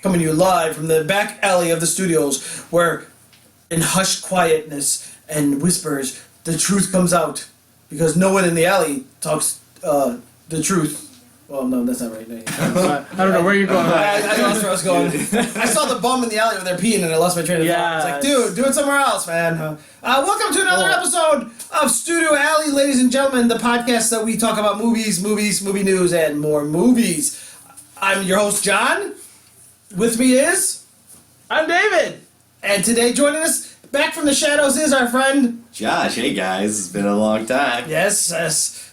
coming to you live from the back alley of the studios, where in hushed quietness and whispers, the truth comes out. Because no one in the alley talks the truth. Well, no, that's not right. No, I don't know where you're going. I lost where I was going. I saw the bum in the alley with their peeing and I lost my train of thought. It's like, dude, do it somewhere else, man. Welcome to another episode of Studio Alley, ladies and gentlemen, the podcast that we talk about movies, movie news, and more movies. I'm your host, John. With me is... I'm David. And today joining us, back from the shadows, is our friend... Josh. Hey, guys. It's been a long time. Yes.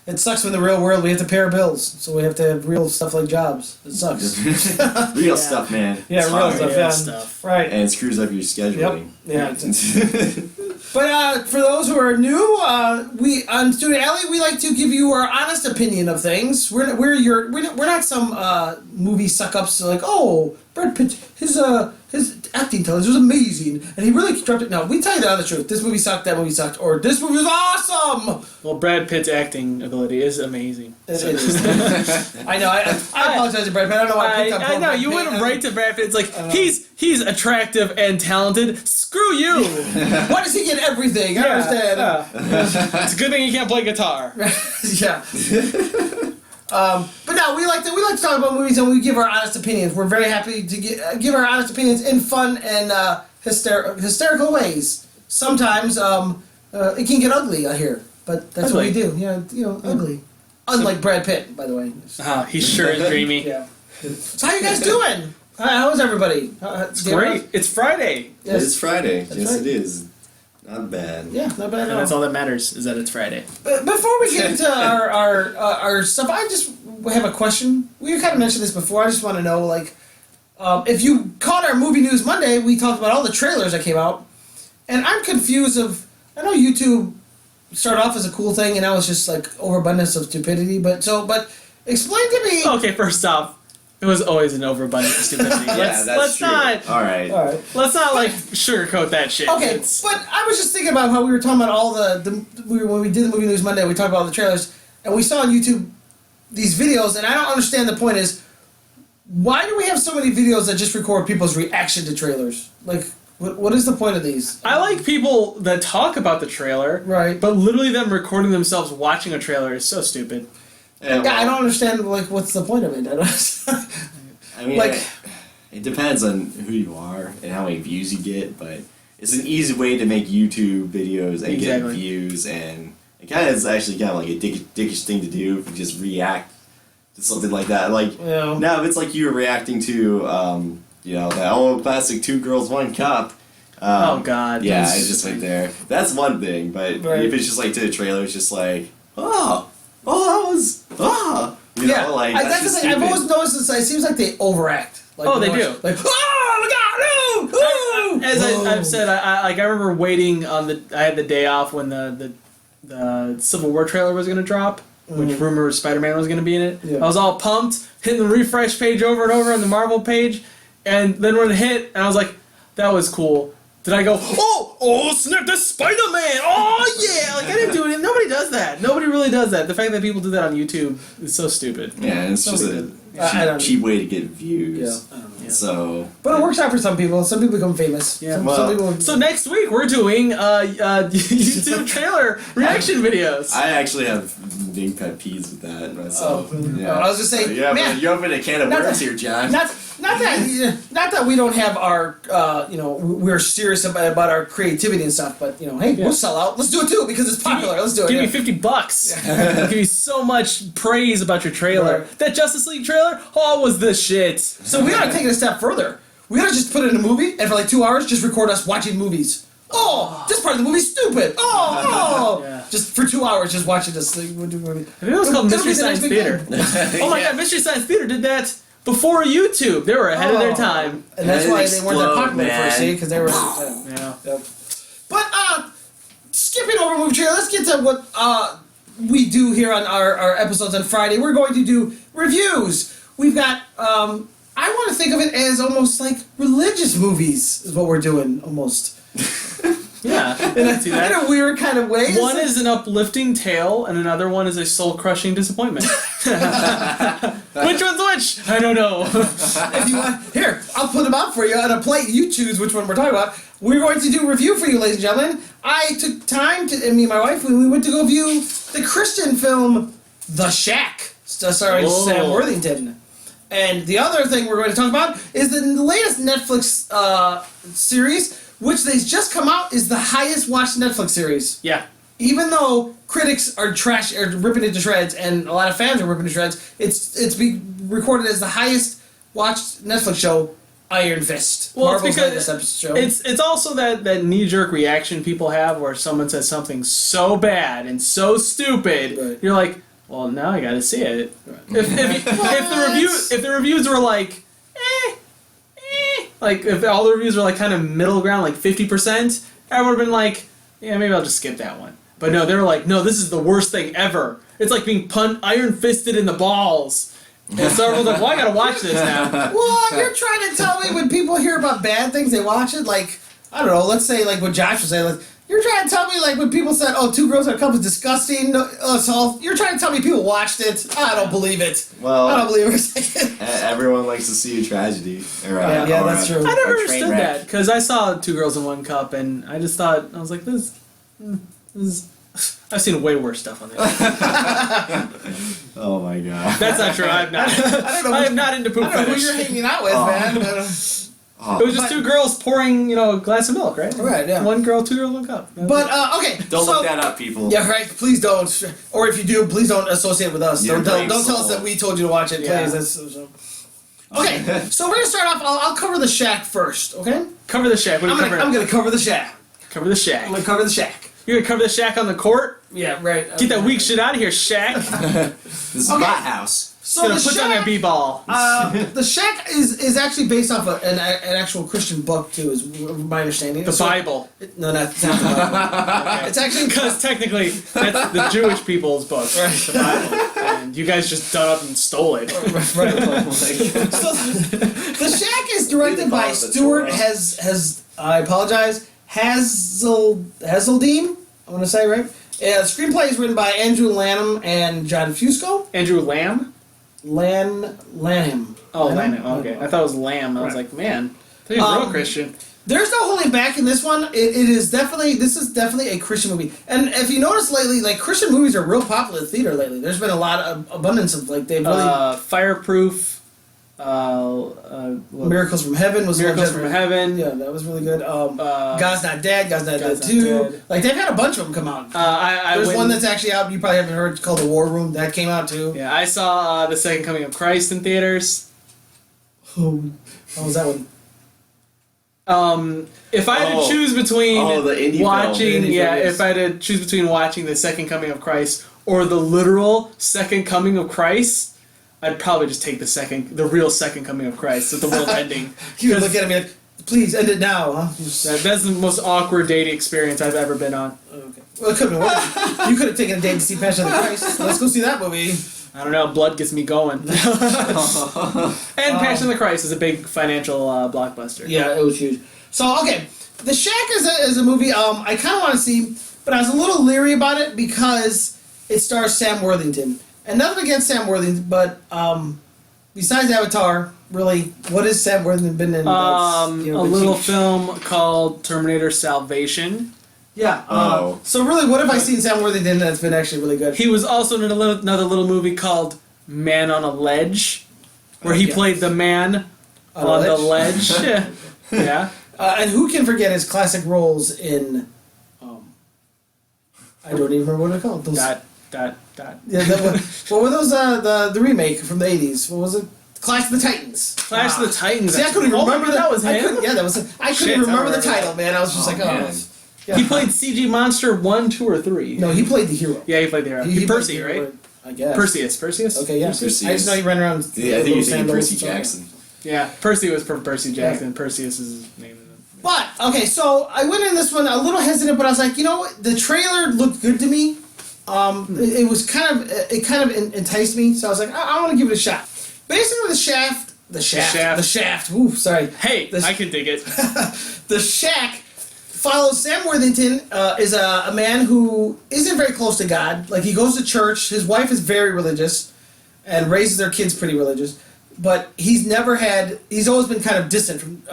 It sucks when in the real world we have to pay our bills, so we have to have real stuff like jobs. It sucks. Real stuff, man. Yeah, it's real hard. stuff. Yeah, stuff. Right. And it screws up your scheduling. Yep. Yeah. But for those who are new, we on Studio Alley we like to give you our honest opinion of things. We're not some movie suck-ups like, oh, Brad Pitt, his acting talent was amazing and he really dropped it. No, we tell you the honest truth. This movie sucked, that movie sucked, or this movie was awesome. Well, Brad Pitt's acting ability is amazing. It is. I know. I apologize to Brad Pitt. I don't know why I picked up I know, you wouldn't write to Brad Pitt. It's like, he's attractive and talented. Screw you! Why does he get everything? I understand. It's a good thing he can't play guitar. Yeah. But no, we like to talk about movies and we give our honest opinions. We're very happy to give our honest opinions in fun and hysterical ways. Sometimes it can get ugly, I hear, but that's what we do. Yeah, ugly. Unlike Brad Pitt, by the way. He sure is dreamy. Yeah. So how you guys doing? How is everybody? It's great. It's Friday. Yes. It's Friday. That's yes, right. it is. Not bad. Yeah, not bad at And all. that's all that matters, is that it's Friday. But before we get into our stuff, I just have a question. We kind of mentioned this before. I just want to know, like, if you caught our Movie News Monday, we talked about all the trailers that came out, and I'm confused I know YouTube started off as a cool thing, and now it's just like overabundance of stupidity. But explain to me. Okay, first off, it was always an overabundance of stupidity. That's true. All right. Let's not sugarcoat that shit. Okay, but I was just thinking about how we were talking about all when we did the Movie News Monday, we talked about all the trailers, and we saw on YouTube these videos, and I don't understand the point is, why do we have so many videos that just record people's reaction to trailers? Like, what is the point of these? I like people that talk about the trailer, right? But literally them recording themselves watching a trailer is so stupid. Yeah, I don't understand, like, what's the point of it? I mean, it depends on who you are and how many views you get, but it's an easy way to make YouTube videos and get views, and it kind of is actually kind of like a dickish thing to do if you just react to something like that. Like, now if it's like you were reacting to, that old classic 2 Girls, 1 Cup. Oh, God. Yeah, it's just like there. That's one thing, but if it's just like to the trailer, it's just like, that was, that's the thing. I've always noticed this. It seems like they overact. Like, they do. Like, oh my God, no! As I've said, I remember waiting on I had the day off when the Civil War trailer was going to drop, which rumored Spider-Man was going to be in it. Yeah. I was all pumped, hitting the refresh page over and over on the Marvel page, and then when it hit, and I was like, that was cool. Did I go, oh, snap, that's Spider-Man! Oh, yeah! Like, I didn't do it. Nobody does that. Nobody really does that. The fact that people do that on YouTube is so stupid. Yeah, it's just a cheap way to get views. Yeah, I don't know. Yeah. So, but it works out for some people. Some people become famous. Yeah. Some people... So next week we're doing YouTube trailer reaction videos. I actually have big pet peeves with that myself. I was just saying, man, you opened a can of worms here, John. Not that we don't have our, we're serious about our creativity and stuff, but, hey, we'll sell out. Let's do it too, because it's popular. Let's do it. Give me $50. I'll give you so much praise about your trailer. Right. That Justice League trailer, was the shit. So we gotta take it a step further. We gotta just put it in a movie, and for like 2 hours, just record us watching movies. This part of the movie's stupid. Yeah. Just for 2 hours, just watching this thing. I think it was called Mystery Science Theater. Oh my God, Mystery Science Theater did that before YouTube. They were ahead of their time. And that's why they weren't that popular first, see? Because they were... But, skipping over movie trailer, let's get to what we do here on our episodes on Friday. We're going to do reviews. We've got... I want to think of it as almost like religious movies is what we're doing, almost. Yeah, I see that. In a weird kind of way. One is an uplifting tale, and another one is a soul-crushing disappointment. Which one's which? I don't know. If you want, here, I'll put them up for you on a plate. You choose which one we're talking about. We're going to do a review for you, ladies and gentlemen. I took time to, and me and my wife, we went to go view the Christian film The Shack, starring Sam Worthington. And the other thing we're going to talk about is the latest Netflix series, which they just come out, is the highest watched Netflix series. Yeah. Even though critics are ripping it to shreds, and a lot of fans are ripping it to shreds, it's being recorded as the highest watched Netflix show, Iron Fist. Well, Marvel's it's latest show. It's also that knee-jerk reaction people have where someone says something so bad and so stupid, Right. You're like, well, now I gotta see it. Right. If the reviews were like, like if all the reviews were like kind of middle ground, like 50%, I would have been like, yeah, maybe I'll just skip that one. But no, they were like, no, this is the worst thing ever. It's like being iron-fisted in the balls. And so everyone's like, well, I gotta watch this now. Well, you're trying to tell me when people hear about bad things, they watch it? Like, I don't know, let's say like what Josh was saying, like, you're trying to tell me like when people said, oh, Two Girls and a Cup is disgusting, so you're trying to tell me people watched it? I don't believe it. Well, I don't believe it. Everyone likes to see a tragedy. Yeah, that's true. I never understood that, because I saw Two Girls in One Cup, and I just thought, I was like, this is I've seen way worse stuff on the internet. Oh my god. That's not true. I'm not. I am not into poop I don't know who fetish. you're hanging out with, man. It was just two girls pouring, a glass of milk, right? Right, yeah. One girl, 2 girls, 1 cup. But, okay. Don't look that up, people. Yeah, right. Please don't. Or if you do, please don't associate with us. Don't tell us that we told you to watch it, Yeah. please. Okay, so we're going to start off. I'll cover the Shack first, okay? Cover the Shack. What are you covering? I'm going to cover the Shack. Cover the Shack. I'm going to cover the Shack. You're going to cover the Shack on the court? Yeah, right. Get that weak shit out of here, Shack. This is my house. So gonna the put Shack, down that b-ball. The Shack is actually based off an actual Christian book too, is my understanding. The Bible. No, not the Bible. Okay. It's actually because technically that's the Jewish people's book, right. The Bible, and you guys just dug up and stole it. So the Shack is directed by Stuart I apologize, Hazeldine. I want to say right. The screenplay is written by Andrew Lanham and John Fusco. Andrew Lamb. Lanham. Oh, Lanham. Okay, I thought it was Lamb. I was like, man, they're real Christian. There's no holding back in this one. This is definitely a Christian movie. And if you notice lately, like Christian movies are real popular in theater lately. There's been a lot of abundance of like they've really Fireproof. Miracles from Heaven was Miracles from Heaven. Yeah, that was really good. God's Not Dead. God's Not Dead 2. Dead. Like they've had a bunch of them come out. There's one that's actually out. You probably haven't heard. It's called The War Room. That came out too. Yeah, I saw The Second Coming of Christ in theaters. How was that one? If I had to choose between the indie watching, film. if I had to choose between watching The Second Coming of Christ or the literal Second Coming of Christ, I'd probably just take the real Second Coming of Christ with the world ending. You would look at me like, please end it now, huh? That's the most awkward dating experience I've ever been on. Okay. Well, it could have been worse. You could have taken a date to see Passion of the Christ. Let's go see that movie. I don't know, blood gets me going. And Passion of the Christ is a big financial blockbuster. Yeah, it was huge. So, okay, The Shack is a movie I kind of want to see, but I was a little leery about it because it stars Sam Worthington. And nothing against Sam Worthington, but besides Avatar, really, what has Sam Worthington been in? A little film called Terminator Salvation. Yeah. So really, what have I seen Sam Worthington that's been actually really good? He was also in another little movie called Man on a Ledge, where he played the man on the ledge. Yeah. And who can forget his classic roles in? I don't even remember what they're called. Those, Dot. Yeah, what were those? The remake from the '80s. What was it? Clash of the Titans. Clash of the Titans. See, I couldn't even remember that was him. I couldn't remember the title, man. I was just like, man. Yeah. He played CG Monster 1, 2, or 3. No, he played the hero. Yeah, he played the hero. He Percy, played the hero, right? I guess. Perseus. Okay, yeah. Perseus. I just know he ran around. Yeah, I think you're thinking Percy Jackson. Yeah, Percy was from Percy Jackson. Perseus is his name. But okay, so I went in this one a little hesitant, but I was like, the trailer looked good to me. It was kind of enticed me, so I was like, I want to give it a shot. Basically, the shaft. Ooh, sorry. Hey, I can dig it. The Shack follows Sam Worthington. Is a man who isn't very close to God. Like, he goes to church. His wife is very religious, and raises their kids pretty religious. But he's always been kind of distant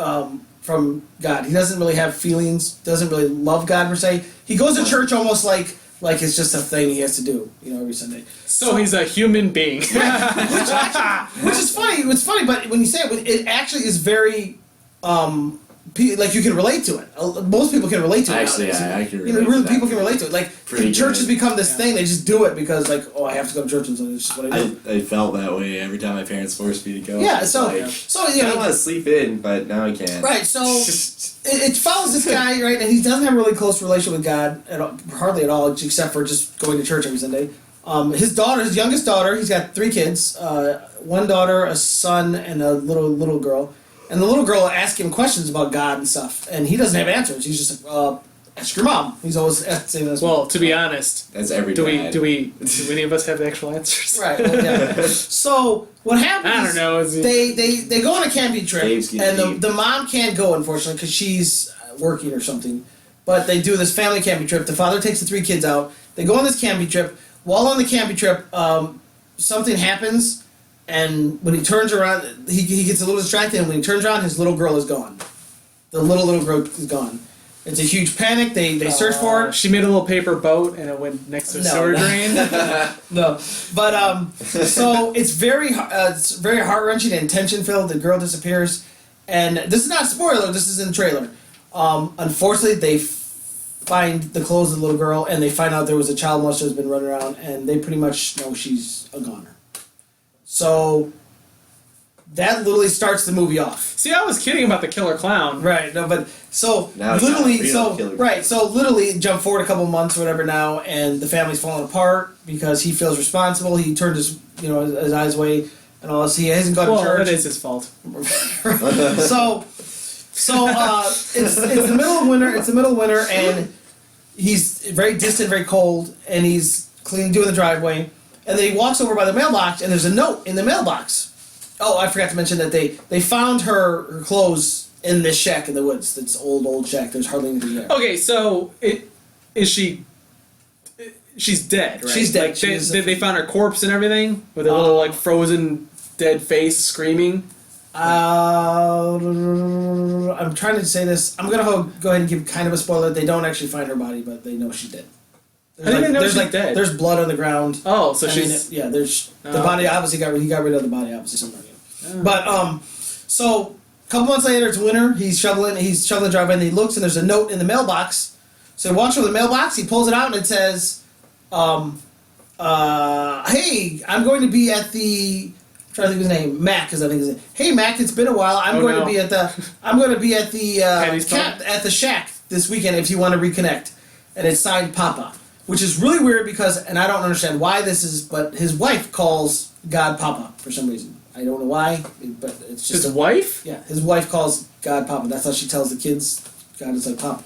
from God. He doesn't really have feelings. Doesn't really love God per se. He goes to church almost like it's just a thing he has to do, every Sunday. So he's a human being. which is funny. It's funny, but when you say it actually is very, like, you can relate to it. Most people can relate to it. Actually, nowadays. I can relate really, to people that. can relate to it. Like, church has become this thing. They just do it because, like, oh, I have to go to church, and so it's just what I do. I felt that way every time my parents forced me to go. Yeah, so I want to sleep in, but now I can't. Right, so it follows this guy, right, and he doesn't have a really close relationship with God, hardly at all, except for just going to church every Sunday. His youngest daughter, he's got 3 kids, one daughter, a son, and a little girl. And the little girl asks him questions about God and stuff, and he doesn't have answers. He's just like, ask your mom. He's always saying this. Well, to be honest, that's every do dad. we any of us have the actual answers? Right. Well, yeah. So what happens? I don't know. They go on a camping trip, and the mom can't go, unfortunately, because she's working or something. But they do this family camping trip. The father takes the 3 kids out. They go on this camping trip. While on the camping trip, something happens. And when he turns around, he gets a little distracted, and when he turns around, his little girl is gone. The little girl is gone. It's a huge panic. They search for her. She made a little paper boat, and it went next to a sewer drain. No, but so it's very heart-wrenching and tension-filled. The girl disappears, and this is not a spoiler. This is in the trailer. Unfortunately, they find the clothes of the little girl, and they find out there was a child molester that's been running around, and they pretty much know she's a goner. So that literally starts the movie off. See, I was kidding about the killer clown. Right, no, but so now literally jump forward a couple months or whatever now, and the family's falling apart because he feels responsible. He turned his his eyes away and all this. He hasn't gone to church. Well, that is his fault. So it's the middle of winter. It's the middle of winter, and he's very distant, very cold, and he's doing the driveway. And then he walks over by the mailbox, and there's a note in the mailbox. Oh, I forgot to mention that they found her clothes in this shack in the woods. It's old shack. There's hardly anything there. Okay, so she's dead, right? She's dead. They found her corpse and everything with a little frozen dead face screaming. I'm trying to say this. I'm gonna go ahead and give kind of a spoiler. They don't actually find her body, but they know she's dead. I didn't know she's dead. There's blood on the ground. Oh, so she's... there's... The body obviously he got rid of the body, obviously, somewhere. But, so, a couple months later, it's winter, he's shoveling the driveway, and he looks, and there's a note in the mailbox. So he walks over the mailbox, he pulls it out, and it says, hey, I'm going to be at the... I'm trying to think of his name. Mac is I think his name. Hey Mac, it's been a while. I'm going to be at the at the shack this weekend if you want to reconnect. And it's signed Papa. Which is really weird because, and I don't understand why this is, but his wife calls God Papa for some reason. I don't know why, but it's just... His wife? Yeah, his wife calls God Papa. That's how she tells the kids God is like Papa.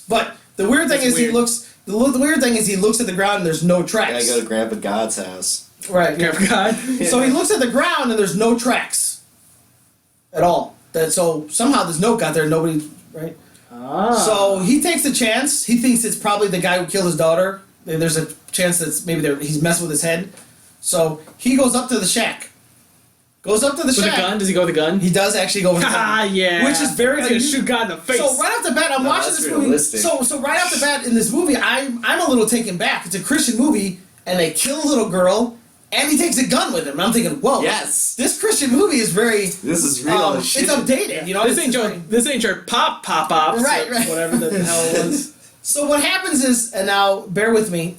But the weird thing is he looks... The weird thing is he looks at the ground and there's no tracks. I go to Grandpa God's house. Right. Grandpa God? Yeah. So he looks at the ground and there's no tracks. At all. So somehow this note got there and nobody... Right? So he takes a chance. He thinks it's probably the guy who killed his daughter. There's a chance that maybe he's messing with his head. So he goes up to the shack. With a gun? Does he go with a gun? He does actually go with a gun. Ah, yeah. Which is very... He's gonna shoot God in the face. So right off the bat, I'm watching this movie. So right off the bat in this movie, I'm a little taken back. It's a Christian movie, and they kill a little girl, and he takes a gun with him. And I'm thinking, whoa. Yes. This Christian movie is very... This is real as shit. It's updated, This ain't your pop-ops. Right. Whatever the hell it was. So what happens is, and now bear with me,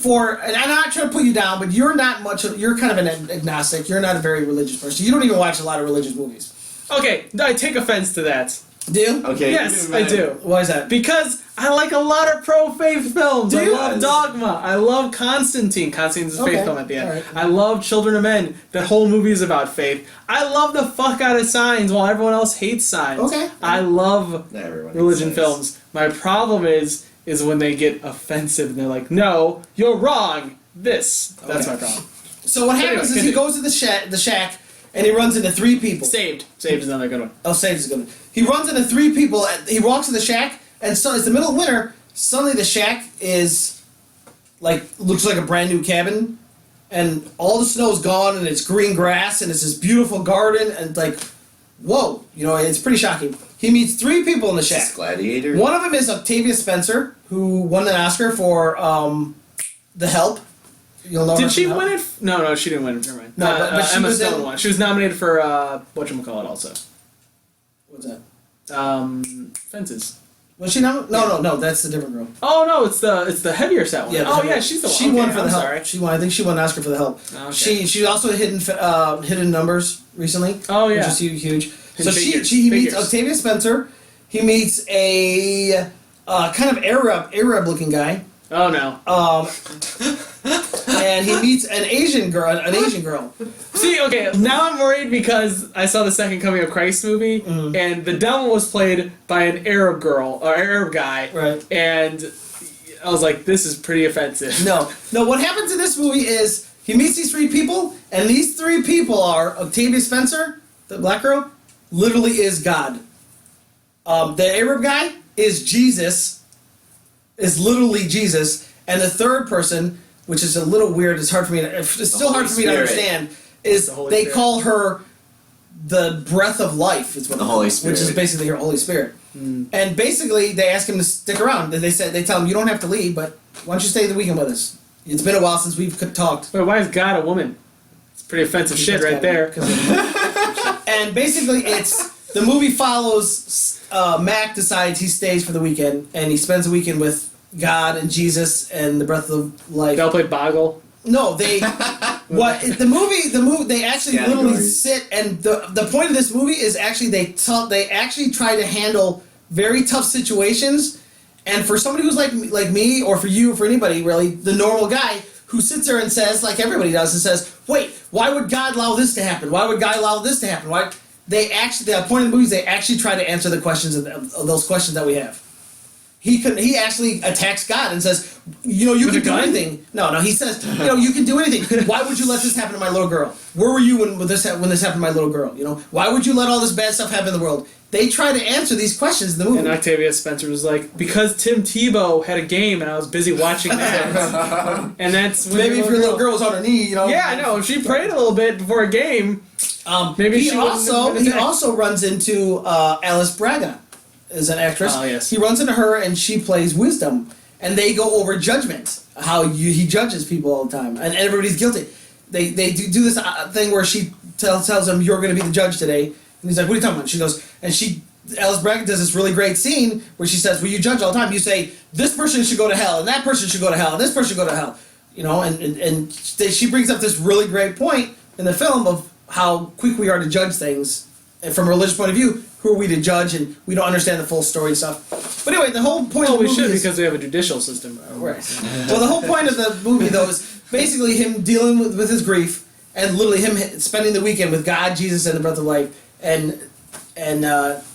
and I'm not trying to put you down, but you're kind of an agnostic. You're not a very religious person. You don't even watch a lot of religious movies. Okay, I take offense to that. Do you? Okay. Yes, I do. Why is that? Because I like a lot of pro-faith films. Do you? I love Dogma. I love Constantine. Constantine's a faith film at the end. Right. I love Children of Men. That whole movie is about faith. I love the fuck out of Signs while everyone else hates Signs. Okay. I love religion films. My problem is when they get offensive and they're like, no, you're wrong. That's my problem. So what happens is he goes to the shack, and he runs into 3 people. Saved is another good one. Oh, Saved is a good one. He runs into 3 people. He walks to the shack, And so it's the middle of winter. Suddenly the shack is looks like a brand new cabin, and all the snow's gone, and it's green grass, and it's this beautiful garden, and whoa, it's pretty shocking. He meets 3 people in the shack. Gladiator. One of them is Octavia Spencer, who won an Oscar for The Help. You'll know. Did she win it? No, she didn't win it. Never mind. No, but she Emma was Stone won. She was nominated for whatchamacallit also. What's that? Fences. Was she nominated? No, that's a different girl. Oh no, it's the heavier set one. Yeah, yeah, she's the one. She won for I'm The Help. sorry. She won. I think she won an Oscar for The Help. Okay. She also Hidden Numbers recently. Oh yeah, which is huge. Hidden So Figures. he meets Octavia Spencer. He meets a kind of Arab looking guy. Oh no. And he meets an Asian girl. See, okay, now I'm worried because I saw the Second Coming of Christ movie, and the devil was played by an Arab girl or Arab guy, Right. And I was like, this is pretty offensive. No. What happens in this movie is he meets these 3 people, and these 3 people are Octavia Spencer, the black girl, literally is God. The Arab guy is Jesus, is literally Jesus, and the third person, which is a little weird, it's still hard for me to understand, is they Spirit. call her the breath of life, is what The Holy Spirit. which is basically her Holy Spirit. And basically, they ask him to stick around. They tell him, you don't have to leave, but why don't you stay the weekend with us? It's been a while since we've talked. Wait, why is God a woman? It's pretty offensive shit right there. And basically, the movie follows Mac decides he stays for the weekend, and he spends the weekend with God and Jesus and the breath of life. They all play Boggle. No, they the movie they actually literally sit, and the point of this movie is actually they actually try to handle very tough situations, and for somebody who's like me, or for you, or for anybody really, the normal guy who sits there and says, like everybody does, and says, wait, why would God allow this to happen? Why would God allow this to happen? Why? The point of the movie is they actually try to answer the questions of those questions that we have. He actually attacks God and says, you can do anything. No, he says, you can do anything. Why would you let this happen to my little girl? Where were you when this happened to my little girl? Why would you let all this bad stuff happen in the world? They try to answer these questions in the movie. And Octavia Spencer was like, because Tim Tebow had a game and I was busy watching that. And that's when maybe if your little girl was on her knee, Yeah, I know. If she prayed a little bit before a game, maybe he also runs into Alice Braga. Is an actress. Oh, yes. He runs into her and she plays wisdom, and they go over judgment. How he judges people all the time, and everybody's guilty. They do this thing where she tells him, "You're going to be the judge today," and he's like, "What are you talking about?" She goes, and Alice Braga does this really great scene where she says, "Well, you judge all the time. You say this person should go to hell, and that person should go to hell, and this person should go to hell." And she brings up this really great point in the film of how quick we are to judge things, and from a religious point of view. Who are we to judge, and we don't understand the full story and stuff. But anyway, the whole point of the movie we should is, because we have a judicial system. Right. Well, the whole point of the movie, though, is basically him dealing with his grief, and literally him spending the weekend with God, Jesus, and the breath of life, and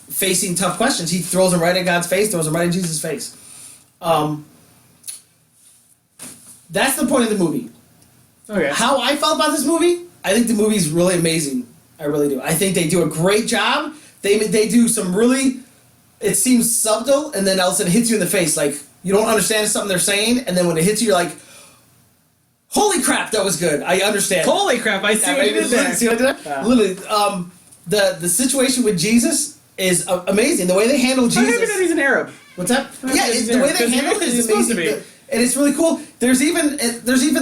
facing tough questions. He throws them right at God's face, throws them right at Jesus' face. That's the point of the movie. Okay. How I felt about this movie, I think the movie's really amazing. I really do. I think they do a great job. They do some really, it seems subtle, and then all of a sudden it hits you in the face. Like, you don't understand something they're saying, and then when it hits you, you're like, holy crap, that was good. I understand. Holy crap, I see what you did there. See what I did there? Literally, the situation with Jesus is amazing. The way they handle Jesus. Maybe that he's an Arab. What's that? Yeah, the way they handle it is amazing. And it's really cool. There's even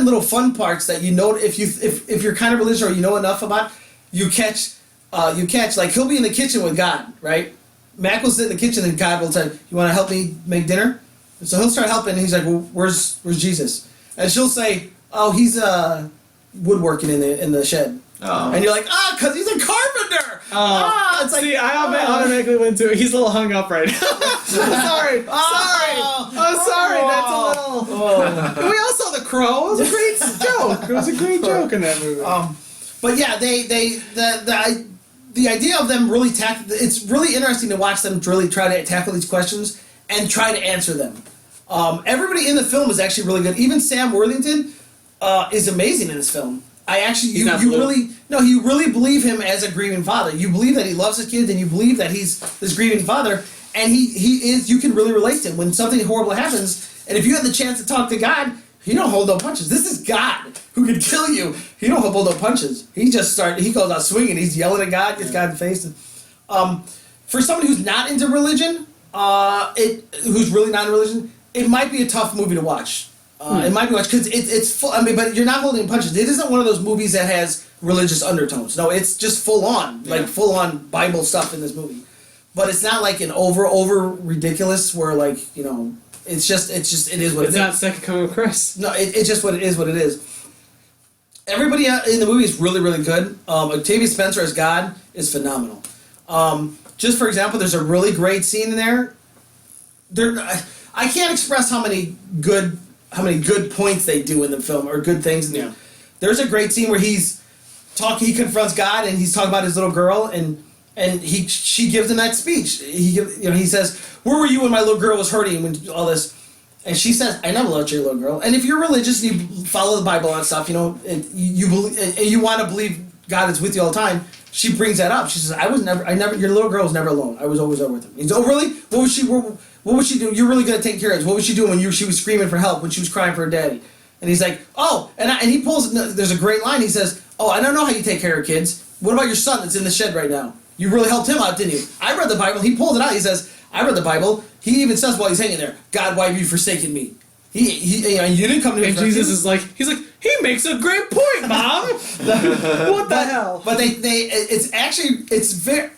little fun parts that if you're kind of religious or you know enough about, you catch like he'll be in the kitchen with God, right? Mac will sit in the kitchen and God will say, "You want to help me make dinner?" And so he'll start helping, and he's like, "Well, where's Jesus?" And she'll say, "Oh, he's woodworking in the shed." Oh. And you're like, because he's a carpenter. It's like, see, I automatically went to he's a little hung up right now. sorry. I'm sorry. That's a little. We all saw The Crow. It was a great joke. It was a great joke in that movie. But yeah, the idea of them really it's really interesting to watch them really try to tackle these questions and try to answer them. Everybody in the film is actually really good. Even Sam Worthington is amazing in this film. You really believe him as a grieving father. You believe that he loves his kids, and you believe that he's this grieving father. and he is. You can really relate to him when something horrible happens, and if you have the chance to talk to God, he don't hold no punches. This is God who can kill you. He don't hold no punches. He just he goes out swinging. He's yelling at God, gets God in the face. And, for somebody who's not into religion, who's really not in religion, it might be a tough movie to watch. It might be watched because it's full. I mean, but you're not holding punches. It isn't one of those movies that has religious undertones. No, it's just full on, like full on Bible stuff in this movie. But it's not like an over ridiculous where like it's just it is what it is. It's not Second Coming of Christ. No, it's just what it is. What it is. Everybody in the movie is really really good. Octavia Spencer as God is phenomenal. Just for example, there's a really great scene in there. I can't express how many good points they do in the film or good things in there. There's a great scene where he confronts God and he's talking about his little girl and she gives him that speech. He says, "Where were you when my little girl was hurting when all this?" And she says, "I never loved your little girl." And if you're religious and you follow the Bible and stuff, and you want to believe God is with you all the time, she brings that up. She says, your little girl was never alone. I was always there with him." He's, "Oh, really? What was she doing? You're really good at taking care of her. What was she doing when she was screaming for help, when she was crying for her daddy?" And he's like, "Oh," and he pulls, there's a great line. He says, "Oh, I don't know how you take care of kids. What about your son that's in the shed right now? You really helped him out, didn't you?" I read the Bible. He pulls it out. He says, "I read the Bible." He even says while he's hanging there, "God, why have you forsaken me?" You didn't come to me. And Jesus is like, he makes a great point, Mom. What the hell? But it's very.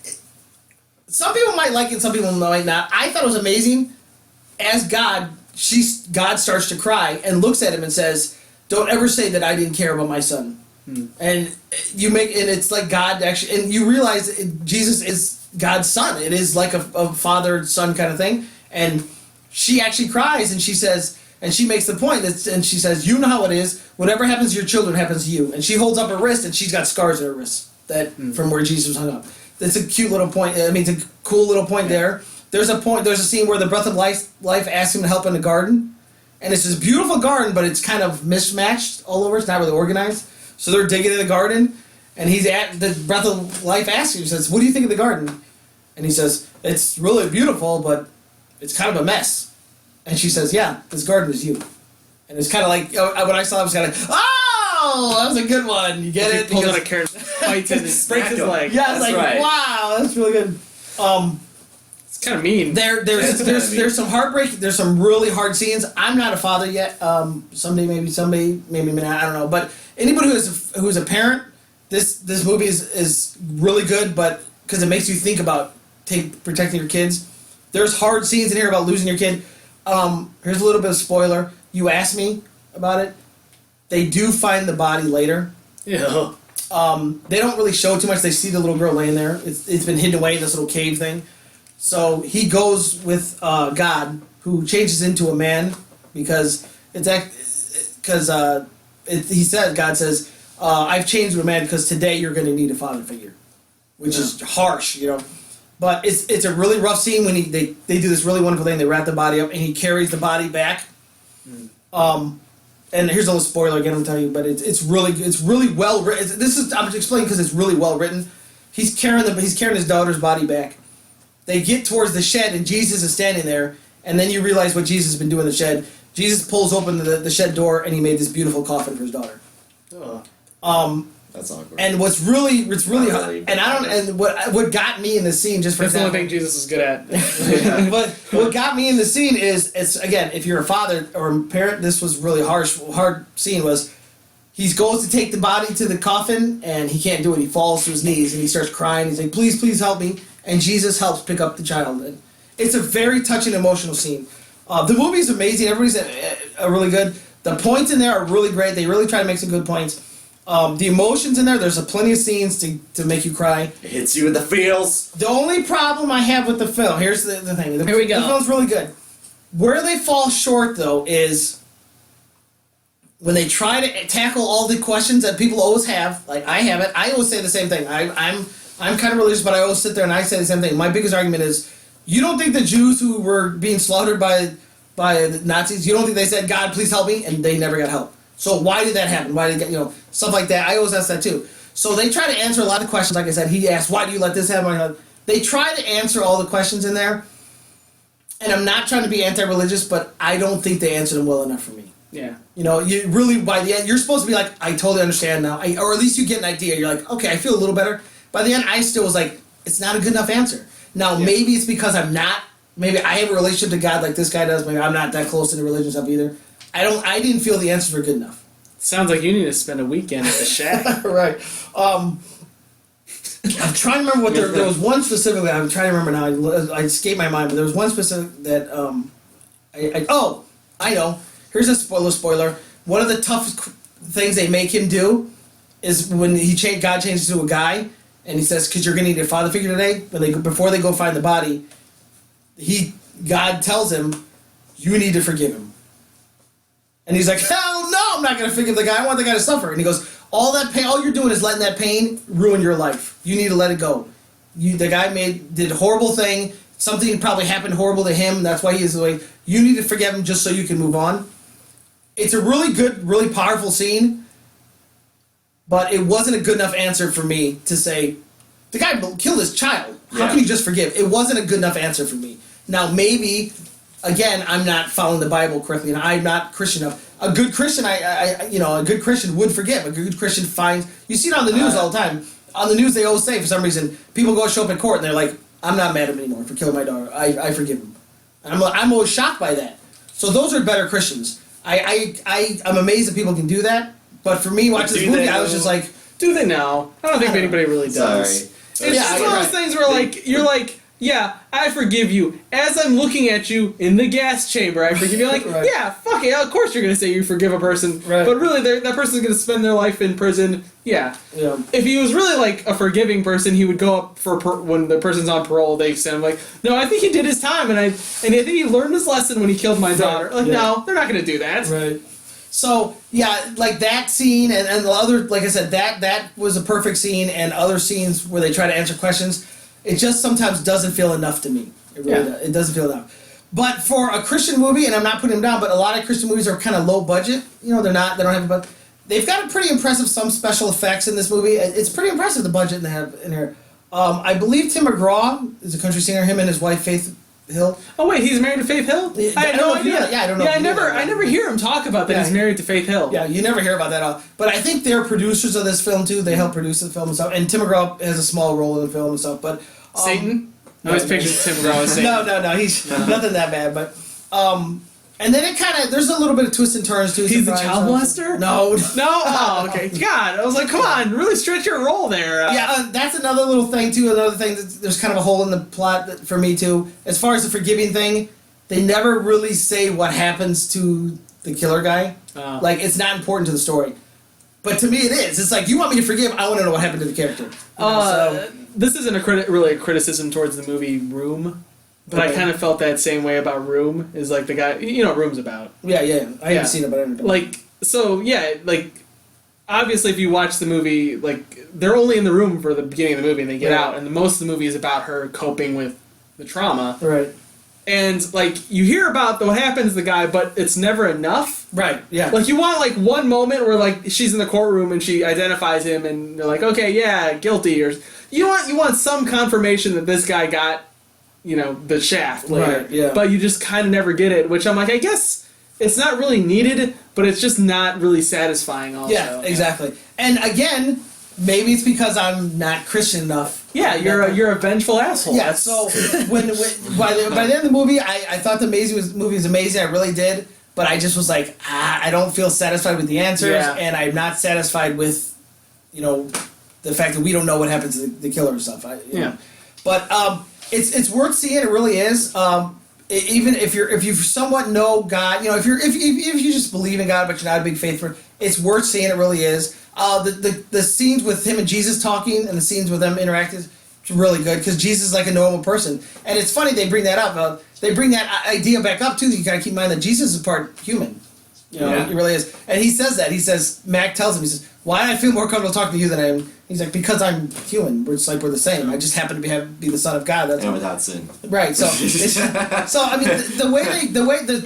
Some people might like it, some people might not. I thought it was amazing. As God starts to cry and looks at him and says, "Don't ever say that I didn't care about my son." And it's like God actually, and you realize Jesus is God's son. It is like a father-son kind of thing. And she actually cries and she says, and she makes the point and she says, "You know how it is. Whatever happens to your children happens to you." And she holds up her wrist and she's got scars on her wrist from where Jesus was hung up. That's a cute little point. I mean, it's a cool little point there. There's a scene where the Breath of Life asks him to help in the garden. And it's this beautiful garden, but it's kind of mismatched all over. It's not really organized. So they're digging in the garden, and the Breath of Life asks him, he says, "What do you think of the garden?" And he says, "It's really beautiful, but it's kind of a mess." And she says, "Yeah, this garden is you." And it's kind of like, when I saw it, I was kind of, "Oh, that was a good one." You get it? He pulls out a carrot, fights and breaks his leg. Yeah, it's like, right. Wow, that's really good. It's kind of mean. There's some heartbreak. There's some really hard scenes. I'm not a father yet. Someday, maybe not. I don't know. But anybody who's a parent, this movie is really good. But because it makes you think about protecting your kids. There's hard scenes in here about losing your kid. Here's a little bit of spoiler. You asked me about it. They do find the body later. Yeah. They don't really show too much. They see the little girl laying there. It's been hidden away in this little cave thing. So he goes with God, who changes into a man because God says, "I've changed to a man because today you're going to need a father figure," which is harsh, But it's a really rough scene when they do this really wonderful thing. They wrap the body up and he carries the body back. And here's a little spoiler again. I'm telling you, but it's really well written. I'm explaining because it's really well written. He's carrying his daughter's body back. They get towards the shed and Jesus is standing there, and then you realize what Jesus has been doing in the shed. Jesus pulls open the shed door and he made this beautiful coffin for his daughter. That's awkward. And what got me in the scene, just for that's example, the only thing Jesus is good at. But what got me in the scene is, again, if you're a father or a parent, this was really hard scene. Was he goes to take the body to the coffin and he can't do it. He falls to his knees and he starts crying. He's like, "Please, please help me!" And Jesus helps pick up the child. And it's a very touching, emotional scene. The movie's amazing. Everybody's really good. The points in there are really great. They really try to make some good points. The emotions in there, there's plenty of scenes to make you cry. It hits you in the feels. The only problem I have with the film, here's the thing. Here we go. The film's really good. Where they fall short, though, is when they try to tackle all the questions that people always have. Like, I have it. I always say the same thing. I'm kind of religious, but I always sit there and I say the same thing. My biggest argument is, you don't think the Jews who were being slaughtered by the Nazis, you don't think they said, "God, please help me," and they never got help? So why did that happen? Why did stuff like that? I always ask that too. So they try to answer a lot of questions. Like I said, he asked, "Why do you let this happen?" They try to answer all the questions in there, and I'm not trying to be anti-religious, but I don't think they answered them well enough for me. Yeah. You know, you really, by the end, you're supposed to be like, I totally understand now. Or at least you get an idea. You're like, okay, I feel a little better. By the end, I still was like, it's not a good enough answer. Now, maybe it's because maybe I have a relationship to God like this guy does. Maybe I'm not that close to the religion stuff either. I didn't feel the answers were good enough. Sounds like you need to spend a weekend at the shack. Right. I'm trying to remember what there was one specifically. I'm trying to remember now. I escaped my mind, but there was one specific that I know. Here's a spoiler. One of the toughest things they make him do is when God changes to a guy, and he says, "Because you're going to need a father figure today." Before they go find the body, God tells him, "You need to forgive him." And he's like, "Hell no, I'm not going to forgive the guy. I want the guy to suffer." And he goes, "All that pain, all you're doing is letting that pain ruin your life. You need to let it go. The guy did a horrible thing. Something probably happened horrible to him. That's why he is the way. You need to forgive him just so you can move on." It's a really good, really powerful scene, but it wasn't a good enough answer for me to say, the guy killed his child. How can you just forgive? It wasn't a good enough answer for me. Now, maybe, again, I'm not following the Bible correctly, and I'm not Christian enough. A good Christian, a good Christian would forgive. A good Christian finds. You see it on the news all the time. On the news, they always say, for some reason, people show up in court and they're like, "I'm not mad at him anymore for killing my daughter. I forgive him." And I'm always shocked by that. So those are better Christians. I'm amazed that people can do that. But for me, watching this movie, I was just like, do they now? I don't think anybody really does. Sorry. It's just one of those things where you're like, yeah, I forgive you. As I'm looking at you in the gas chamber, I forgive you. Like, yeah, fuck it. Of course you're going to say you forgive a person. Right. But really, that person's going to spend their life in prison. Yeah. If he was really, a forgiving person, he would go up when the person's on parole, they extend him, no, I think he did his time, and I think he learned his lesson when he killed my daughter. No, they're not going to do that. Right. So, yeah, that scene and the other, like I said, that was a perfect scene, and other scenes where they try to answer questions, it just sometimes doesn't feel enough to me. It really does. It doesn't feel enough. But for a Christian movie, and I'm not putting them down, but a lot of Christian movies are kind of low budget. You know, they don't have a budget. They've got a pretty impressive some special effects in this movie. It's pretty impressive, the budget they have in here. I believe Tim McGraw is a country singer, him and his wife, Faith Hill. Oh wait, he's married to Faith Hill? I had no idea. I don't know. Yeah, I never hear him talk about that he's married to Faith Hill. Yeah, you never hear about that. But I think they're producers of this film too. They help produce the film and stuff. And Tim McGraw has a small role in the film and stuff. But Satan? I was picturing Tim McGraw as Satan. No, he's nothing that bad. But and then there's a little bit of twists and turns too. He's the child molester? No. Oh, okay. God, I was like, come on, really stretch your role there. That's another little thing too. Another thing there's kind of a hole in the plot for me too. As far as the forgiving thing, they never really say what happens to the killer guy. It's not important to the story. But to me, it is. It's like, you want me to forgive? I want to know what happened to the character. This isn't really a criticism towards the movie Room. But I kind of felt that same way about Room. Is like the guy, you know what Room's about. Yeah. I haven't seen it, but I don't know. Obviously if you watch the movie, they're only in the room for the beginning of the movie and they get out, and most of the movie is about her coping with the trauma. Right. And, you hear about what happens to the guy, but it's never enough. Right, yeah. You want, one moment where, she's in the courtroom and she identifies him and they're like, okay, yeah, guilty, or... You want some confirmation that this guy got, the shaft later. Right, yeah. But you just kind of never get it, which I'm like, I guess it's not really needed, but it's just not really satisfying also. Yeah, exactly. And again, maybe it's because I'm not Christian enough. Yeah, you're a vengeful asshole. Yeah, so when by the end of the movie, I thought the movie was amazing. I really did. But I just was like, I don't feel satisfied with the answers, and I'm not satisfied with, the fact that we don't know what happens to the killer and stuff. But it's worth seeing. It really is. Even if you somewhat know God, if you just believe in God but you're not a big faith for, it's worth seeing. It really is. The scenes with him and Jesus talking and the scenes with them interacting is really good because Jesus is like a normal person. And it's funny they bring that up. They bring that idea back up too. You gotta keep in mind that Jesus is part human. He really is. And he says that. He says, Mac tells him, he says, why do I feel more comfortable talking to you than I am? He's like, because I'm human. We're the same. I just happen to be the son of God. That's and without sin. Right. So, the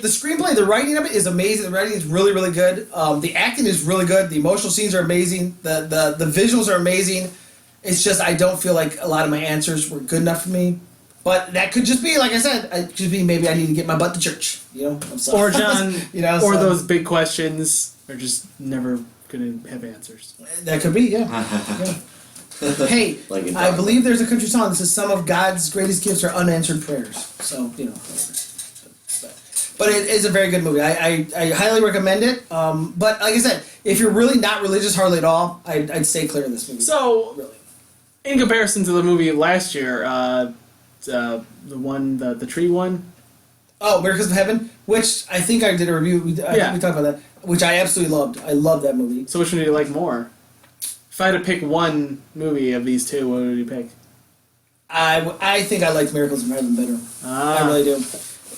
screenplay, the writing of it is amazing. The writing is really, really good. The acting is really good. The emotional scenes are amazing. The visuals are amazing. It's just I don't feel like a lot of my answers were good enough for me. But that could just be, like I said, it could just be maybe I need to get my butt to church. Or John, or those big questions are just never gonna have answers. That could be, yeah. Hey, I believe there's a country song that says some of God's greatest gifts are unanswered prayers. So but it is a very good movie. I highly recommend it. But like I said, if you're really not religious hardly at all, I'd stay clear of this movie. So, really, in comparison to the movie last year, the tree one. Oh, Miracles of Heaven, which I think I did a review. I think we talked about that, which I absolutely loved. I love that movie. So which one do you like more? If I had to pick one movie of these two, what would you pick? I think I liked Miracles of Heaven better. I really do.